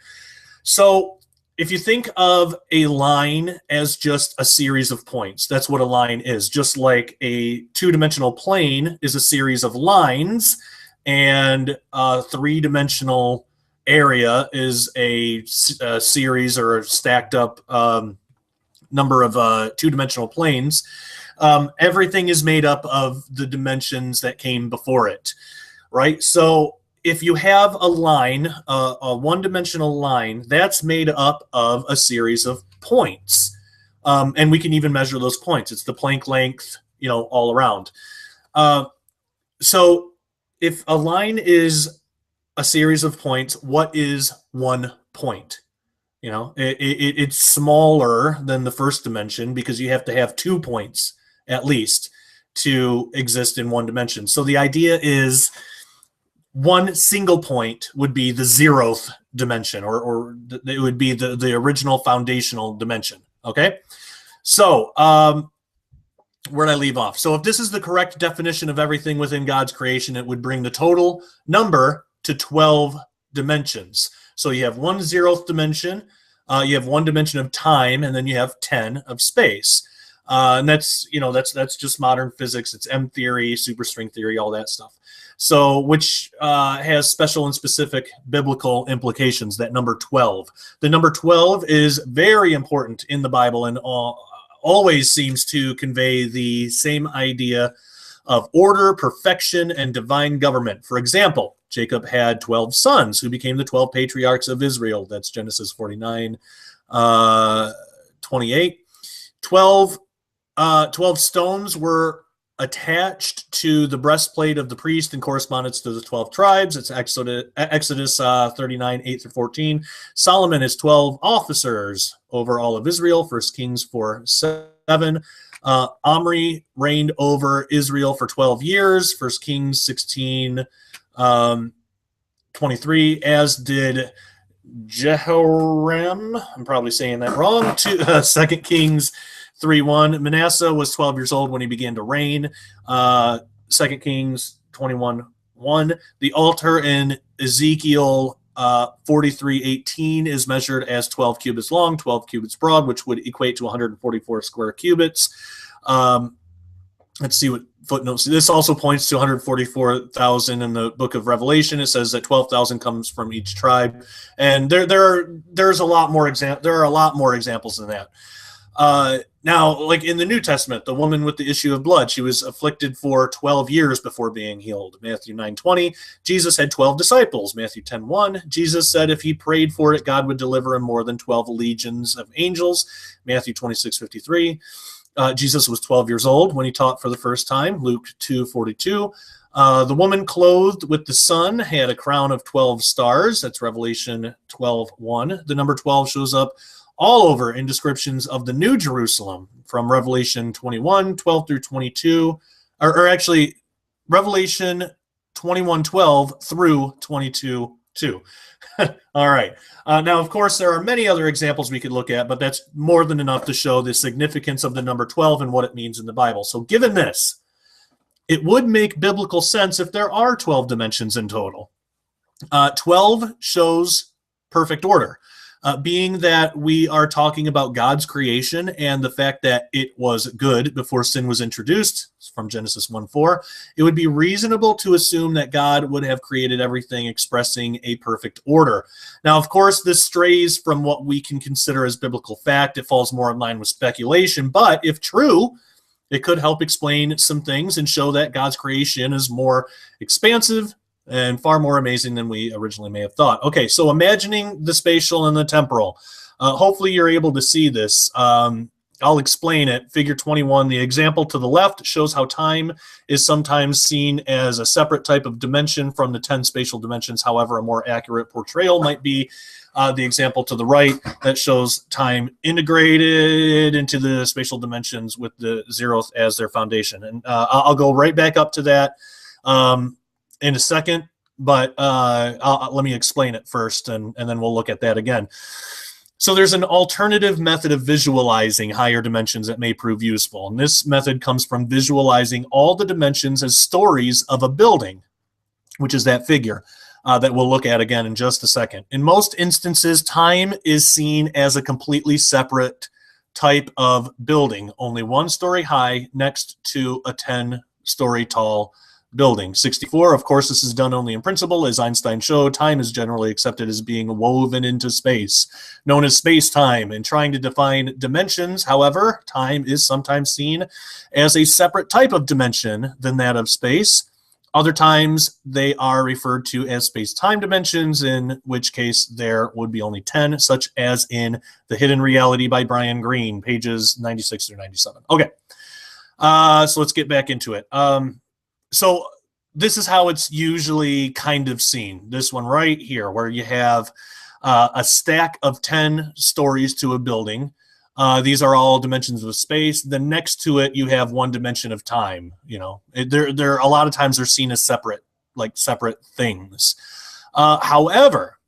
so if you think of a line as just a series of points, that's what a line is. Just like a two-dimensional plane is a series of lines, and a three-dimensional area is a series or a stacked up number of two-dimensional planes. Everything is made up of the dimensions that came before it, right? So if you have a line, a one-dimensional line, that's made up of a series of points. And we can even measure those points. It's the Planck length, all around. So if a line is a series of points, what is 1 point? It's smaller than the first dimension because you have to have 2 points at least to exist in one dimension. So the idea is one single point would be the 0th dimension, or it would be the original foundational dimension. Okay, so where did I leave off? So if this is the correct definition of everything within God's creation, it would bring the total number to 12 dimensions. So you have 1 0th dimension, you have 1 dimension of time, and then you have 10 of space. And that's just modern physics. It's M theory, superstring theory, all that stuff. So, which has special and specific biblical implications, that number 12. The number 12 is very important in the Bible and always seems to convey the same idea of order, perfection, and divine government. For example, Jacob had 12 sons who became the 12 patriarchs of Israel. That's Genesis 49, 28. 12 stones were attached to the breastplate of the priest in correspondence to the 12 tribes. It's Exodus 39, 8 through 14. Solomon has 12 officers over all of Israel. 1 Kings 4, 7. Omri reigned over Israel for 12 years. 1 Kings 16, 23. As did Jehoram. I'm probably saying that wrong. 2 Kings 3:1. Manasseh was 12 years old when he began to reign. 2 Kings 21:1. The altar in Ezekiel 43:18 is measured as 12 cubits long, 12 cubits broad, which would equate to 144 square cubits. Let's see what footnotes. This also points to 144,000 in the book of Revelation. It says that 12,000 comes from each tribe, and there's a lot more there are a lot more examples than that. Now, like in the New Testament, the woman with the issue of blood, she was afflicted for 12 years before being healed. Matthew 9:20. Jesus had 12 disciples. Matthew 10:1. Jesus said if he prayed for it, God would deliver him more than 12 legions of angels. Matthew 26:53. Jesus was 12 years old when he taught for the first time, Luke 2:42. The woman clothed with the sun had a crown of 12 stars. That's Revelation 12:1. The number 12 shows up all over in descriptions of the New Jerusalem from Revelation 21:12 through 22, or actually Revelation 21:12 through 22:2. All right. Now, of course, there are many other examples we could look at, but that's more than enough to show the significance of the number 12 and what it means in the Bible. So given this, it would make biblical sense if there are 12 dimensions in total. 12 shows perfect order. Being that we are talking about God's creation and the fact that it was good before sin was introduced, from Genesis 1:4, it would be reasonable to assume that God would have created everything expressing a perfect order. Now, of course, this strays from what we can consider as biblical fact. It falls more in line with speculation, but if true, it could help explain some things and show that God's creation is more expansive and far more amazing than we originally may have thought. Okay, so imagining the spatial and the temporal. Hopefully you're able to see this. I'll explain it. Figure 21, the example to the left shows how time is sometimes seen as a separate type of dimension from the 10 spatial dimensions. However, a more accurate portrayal might be the example to the right that shows time integrated into the spatial dimensions with the zeroth as their foundation. And I'll go right back up to that in a second, but let me explain it first, and then we'll look at that again. So there's an alternative method of visualizing higher dimensions that may prove useful. And this method comes from visualizing all the dimensions as stories of a building, which is that figure that we'll look at again in just a second. In most instances, time is seen as a completely separate type of building, only 1 story high next to a 10-story tall building. 64, of course, this is done only in principle. As Einstein showed, time is generally accepted as being woven into space, known as space-time. In trying to define dimensions, however, time is sometimes seen as a separate type of dimension than that of space. Other times, they are referred to as space-time dimensions, in which case there would be only 10, such as in The Hidden Reality by Brian Greene, pages 96 through 97. Okay, so let's get back into it. So this is how it's usually kind of seen. This one right here, where you have a stack of 10 stories to a building. These are all dimensions of space. Then next to it, you have 1 dimension of time. You know, they're a lot of times they're seen as separate things. However,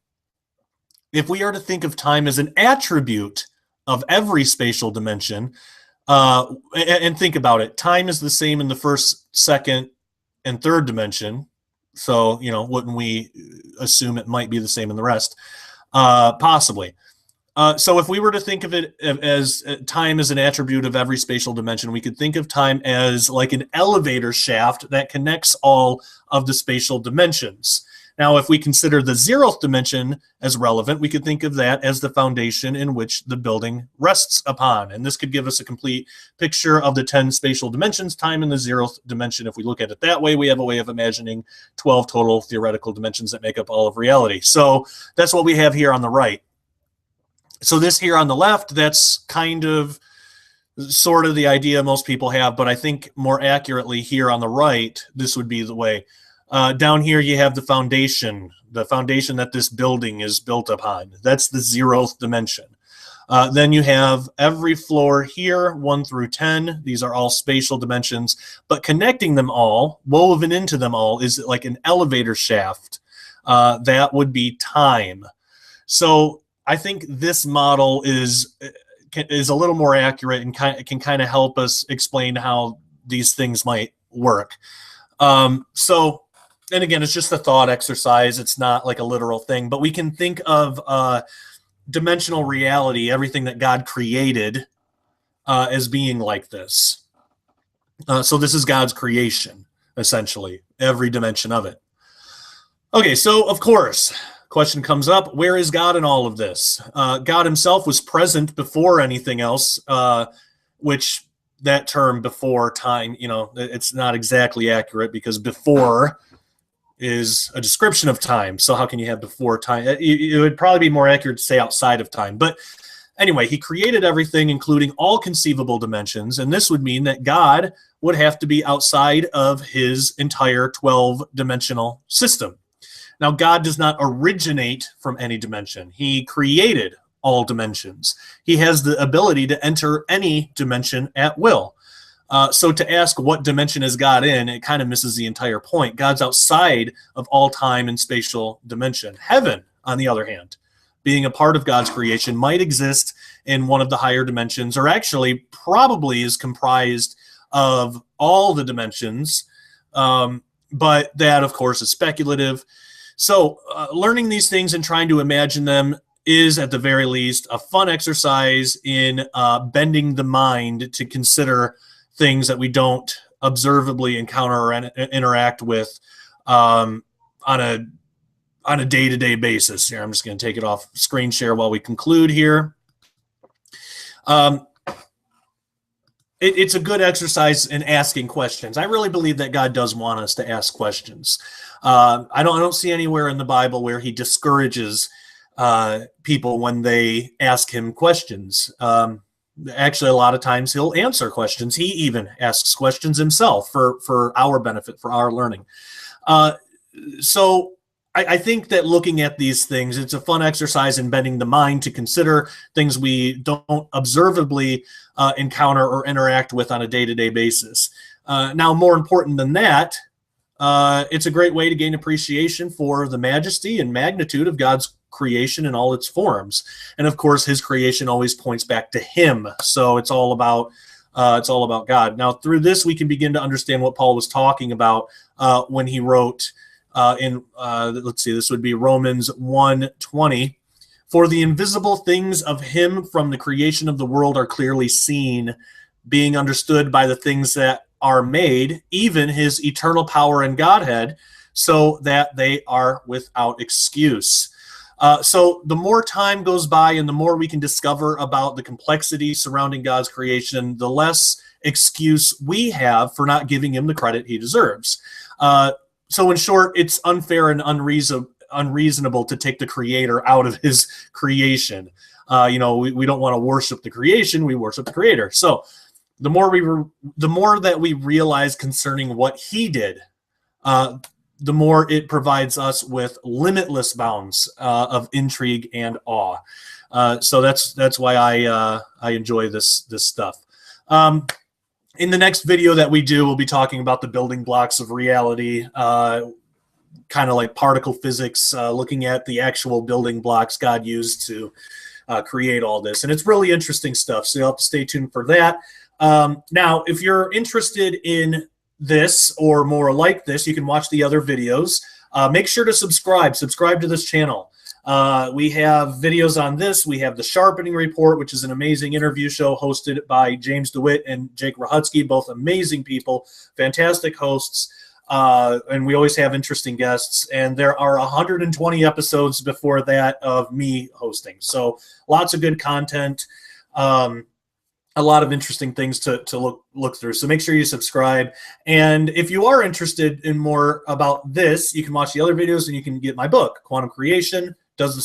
if we are to think of time as an attribute of every spatial dimension, and think about it, time is the same in the first, second, and third dimension. So, you know, wouldn't we assume it might be the same in the rest? Possibly. So if we were to think of it as time as an attribute of every spatial dimension, we could think of time as like an elevator shaft that connects all of the spatial dimensions. Now, if we consider the 0th dimension as relevant, we could think of that as the foundation in which the building rests upon. And this could give us a complete picture of the 10 spatial dimensions, time in the 0th dimension. If we look at it that way, we have a way of imagining 12 total theoretical dimensions that make up all of reality. So that's what we have here on the right. So this here on the left, that's kind of sort of the idea most people have, but I think more accurately here on the right, this would be the way. Down here, you have the foundation that this building is built upon. That's the 0th dimension. Then you have every floor here, 1 through 10. These are all spatial dimensions, but connecting them all, woven into them all, is like an elevator shaft. That would be time. So I think this model is a little more accurate and can kind of help us explain how these things might work. And again, it's just a thought exercise. It's not like a literal thing, but we can think of dimensional reality, everything that God created, as being like this. So this is God's creation, essentially, every dimension of it. Okay, so of course, question comes up, where is God in all of this? God himself was present before anything else, which that term before time, you know, it's not exactly accurate because before is a description of time. So how can you have before time? It would probably be more accurate to say outside of time. But Anyway, he created everything, including all conceivable dimensions, and this would mean that God would have to be outside of his entire 12-dimensional system. Now, God does not originate from any dimension. He created all dimensions. He has the ability to enter any dimension at will. So to ask what dimension is God in, it kind of misses the entire point. God's outside of all time and spatial dimension. Heaven, on the other hand, being a part of God's creation, might exist in one of the higher dimensions, or actually probably is comprised of all the dimensions, but that, of course, is speculative. So learning these things and trying to imagine them is, at the very least, a fun exercise in bending the mind to consider things that we don't observably encounter or interact with on a day-to-day basis. Here, I'm just going to take it off screen share while we conclude here. It's a good exercise in asking questions. I really believe that God does want us to ask questions. I don't see anywhere in the Bible where he discourages people when they ask him questions. Actually, a lot of times he'll answer questions. He even asks questions himself for our benefit, for our learning. So I think that looking at these things, it's a fun exercise in bending the mind to consider things we don't observably encounter or interact with on a day-to-day basis. Now, more important than that, it's a great way to gain appreciation for the majesty and magnitude of God's creation in all its forms. And of course, his creation always points back to him. So it's all about God. Now, through this, we can begin to understand what Paul was talking about when he wrote let's see, this would be Romans 1:20. For the invisible things of him from the creation of the world are clearly seen, being understood by the things that are made, even his eternal power and Godhead, so that they are without excuse. So the more time goes by and the more we can discover about the complexity surrounding God's creation, the less excuse we have for not giving him the credit he deserves. So in short, it's unfair and unreasonable to take the creator out of his creation. We don't want to worship the creation, we worship the creator. So the more that we realize concerning what he did, the more it provides us with limitless bounds of intrigue and awe. So that's why I enjoy this stuff. In the next video that we do, we'll be talking about the building blocks of reality, kind of like particle physics, looking at the actual building blocks God used to create all this. And it's really interesting stuff, so you'll have to stay tuned for that. Now, if you're interested in this or more like this, you can watch the other videos. Make sure to subscribe to this channel. We have videos on this. We have the Sharpening Report, which is an amazing interview show hosted by James DeWitt and Jake Rahutsky, both amazing people, fantastic hosts, and we always have interesting guests. And there are 120 episodes before that of me hosting. So lots of good content, a lot of interesting things to look through. So make sure you subscribe. And if you are interested in more about this, you can watch the other videos and you can get my book, Quantum Creation. Does the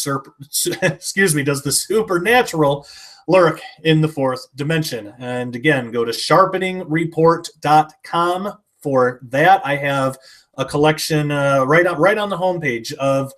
supernatural lurk in the fourth dimension? And again, go to sharpeningreport.com for that. I have a collection right on the homepage of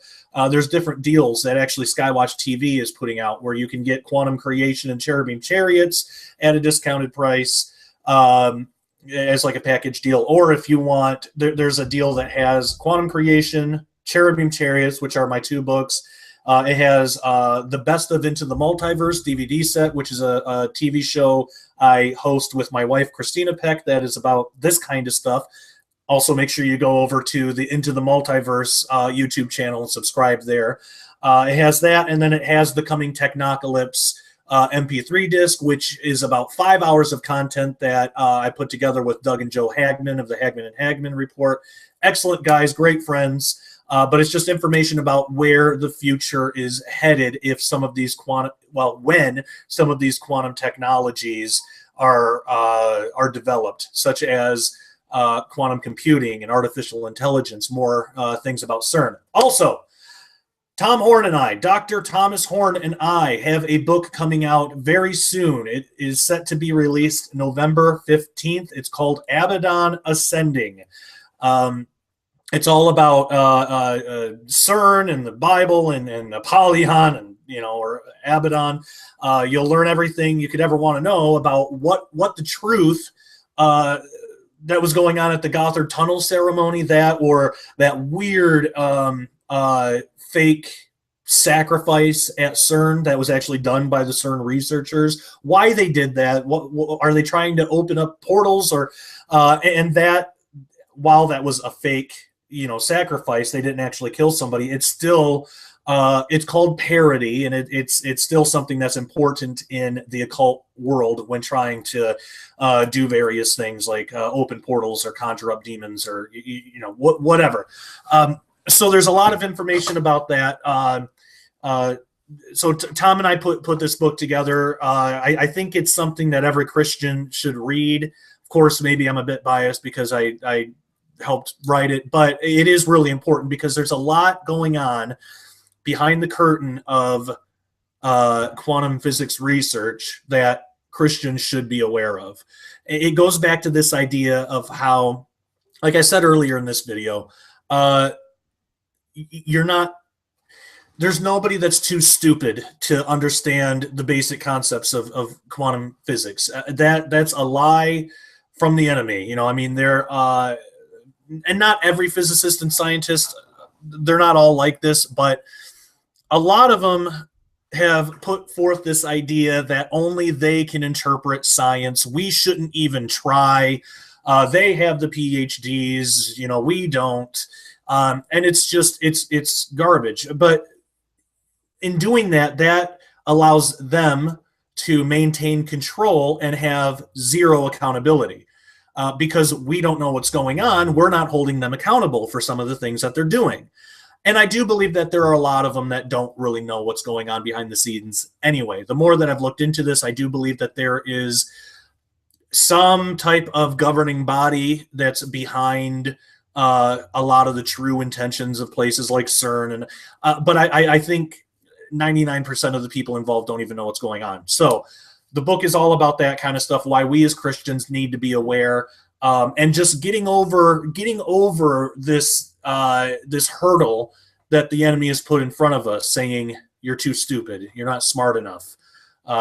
there's different deals that actually Skywatch TV is putting out where you can get Quantum Creation and Cherubim Chariots at a discounted price as like a package deal. Or if you want, there's a deal that has Quantum Creation, Cherubim Chariots, which are my two books. It has the Best of Into the Multiverse DVD set, which is a TV show I host with my wife, Christina Peck, that is about this kind of stuff. Also, make sure you go over to the Into the Multiverse YouTube channel and subscribe there. It has that, and then it has the Coming Technocalypse MP3 disc, which is about 5 hours of content that I put together with Doug and Joe Hagman of the Hagman and Hagman Report. Excellent guys, great friends. But it's just information about where the future is headed if some of these when some of these quantum technologies are developed, such as quantum computing and artificial intelligence, more things about CERN. Also, Tom Horn and I, Dr. Thomas Horn and I, have a book coming out very soon. It is set to be released November 15th. It's called Abaddon Ascending. It's all about CERN and the Bible and Apollyon and, or Abaddon. You'll learn everything you could ever want to know about what the truth that was going on at the Gothard Tunnel ceremony, or that weird fake sacrifice at CERN that was actually done by the CERN researchers, why they did that, what are they trying to open up portals, or and that while that was a fake sacrifice, they didn't actually kill somebody, it's still it's called parody, and it's still something that's important in the occult world when trying to do various things like open portals or conjure up demons or whatever. So there's a lot of information about that. So Tom and I put this book together. I think it's something that every Christian should read. Of course, maybe I'm a bit biased because I helped write it, but it is really important because there's a lot going on behind the curtain of quantum physics research that Christians should be aware of. It goes back to this idea of how, like I said earlier in this video, there's nobody that's too stupid to understand the basic concepts of quantum physics. That's a lie from the enemy. I mean, and not every physicist and scientist, they're not all like this, but a lot of them have put forth this idea that only they can interpret science. We shouldn't even try. They have the PhDs, we don't. And it's just, it's garbage. But in doing that, that allows them to maintain control and have zero accountability. Because we don't know what's going on, we're not holding them accountable for some of the things that they're doing. And I do believe that there are a lot of them that don't really know what's going on behind the scenes anyway. The more that I've looked into this, I do believe that there is some type of governing body that's behind a lot of the true intentions of places like CERN. But I think 99% of the people involved don't even know what's going on. So the book is all about that kind of stuff, why we as Christians need to be aware, and just getting over this this hurdle that the enemy has put in front of us, saying you're too stupid, you're not smart enough,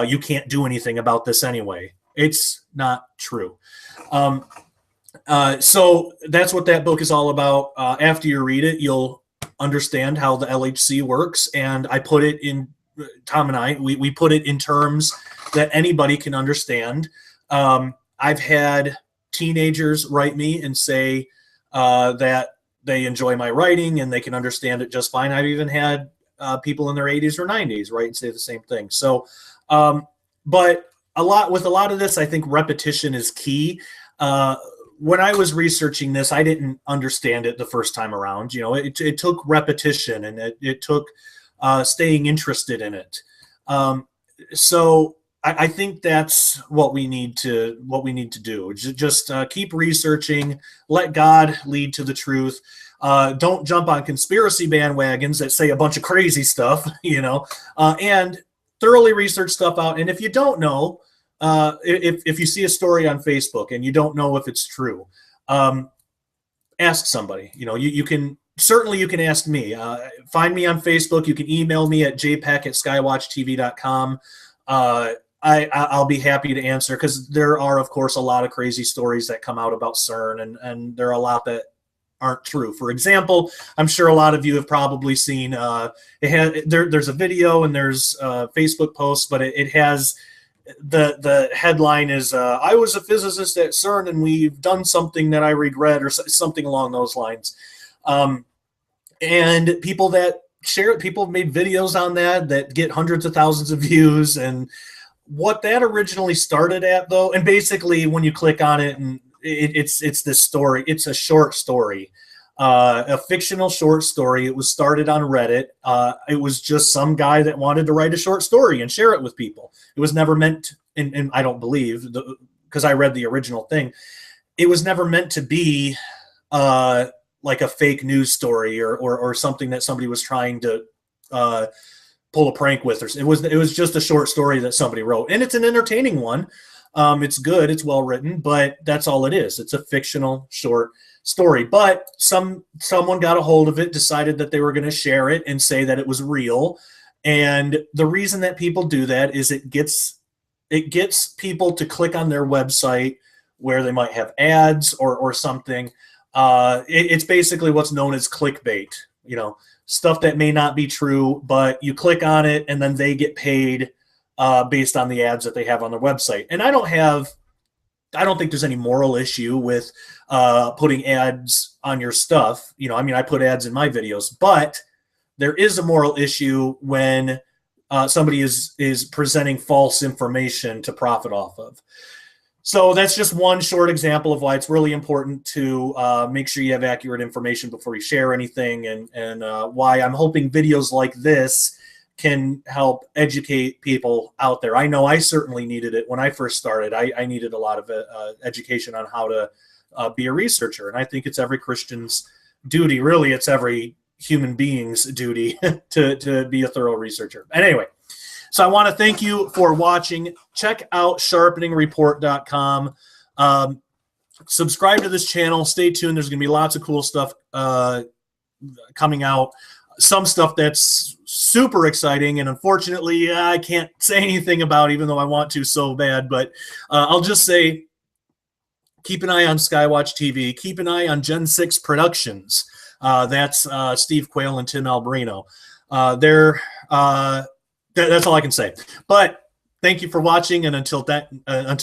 you can't do anything about this anyway. It's not true. So that's what that book is all about. After you read it, you'll understand how the LHC works, and I put it in, Tom and I, we put it in terms that anybody can understand. I've had teenagers write me and say that they enjoy my writing and they can understand it just fine. I've even had people in their 80s or 90s write and say the same thing. So, but with a lot of this, I think repetition is key. When I was researching this, I didn't understand it the first time around. It took repetition, and it took staying interested in it. So I think that's what we need to do. Just keep researching, let God lead to the truth. Don't jump on conspiracy bandwagons that say a bunch of crazy stuff, and thoroughly research stuff out. And if you don't know, if you see a story on Facebook and you don't know if it's true, ask somebody. You can ask me. Find me on Facebook. You can email me at jpeck@skywatchtv.com. I'll be happy to answer, because there are, of course, a lot of crazy stories that come out about CERN, and there are a lot that aren't true. For example, I'm sure a lot of you have probably seen there's a video and there's Facebook posts, but it has the headline is I was a physicist at CERN and we've done something that I regret, or something along those lines. And people that share it, people have made videos on that get hundreds of thousands of views. And what that originally started at, though, and basically when you click on it, and it's this story, it's a short story, a fictional short story. It was started on Reddit. It was just some guy that wanted to write a short story and share it with people. It was never meant, and I don't believe, because I read the original thing, it was never meant to be like a fake news story or something that somebody was trying to pull a prank with. Or it was just a short story that somebody wrote, and it's an entertaining one. It's good, it's well written, but that's all it is. It's a fictional short story. But someone got a hold of it, decided that they were going to share it and say that it was real. And the reason that people do that is it gets people to click on their website where they might have ads or something. It's basically what's known as clickbait, stuff that may not be true, but you click on it and then they get paid based on the ads that they have on their website. And I don't think there's any moral issue with putting ads on your stuff. I put ads in my videos, but there is a moral issue when somebody is presenting false information to profit off of. So that's just one short example of why it's really important to make sure you have accurate information before you share anything, and why I'm hoping videos like this can help educate people out there. I know I certainly needed it when I first started. I needed a lot of education on how to be a researcher, and I think it's every Christian's duty. Really, it's every human being's duty to be a thorough researcher. And anyway, so I want to thank you for watching. Check out sharpeningreport.com. Subscribe to this channel. Stay tuned. There's going to be lots of cool stuff coming out. Some stuff that's super exciting, and unfortunately, I can't say anything about, even though I want to so bad. But I'll just say, keep an eye on Skywatch TV. Keep an eye on Gen 6 Productions. That's Steve Quayle and Tim Alberino. That's all I can say. But thank you for watching, and until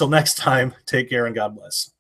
next time, take care and God bless.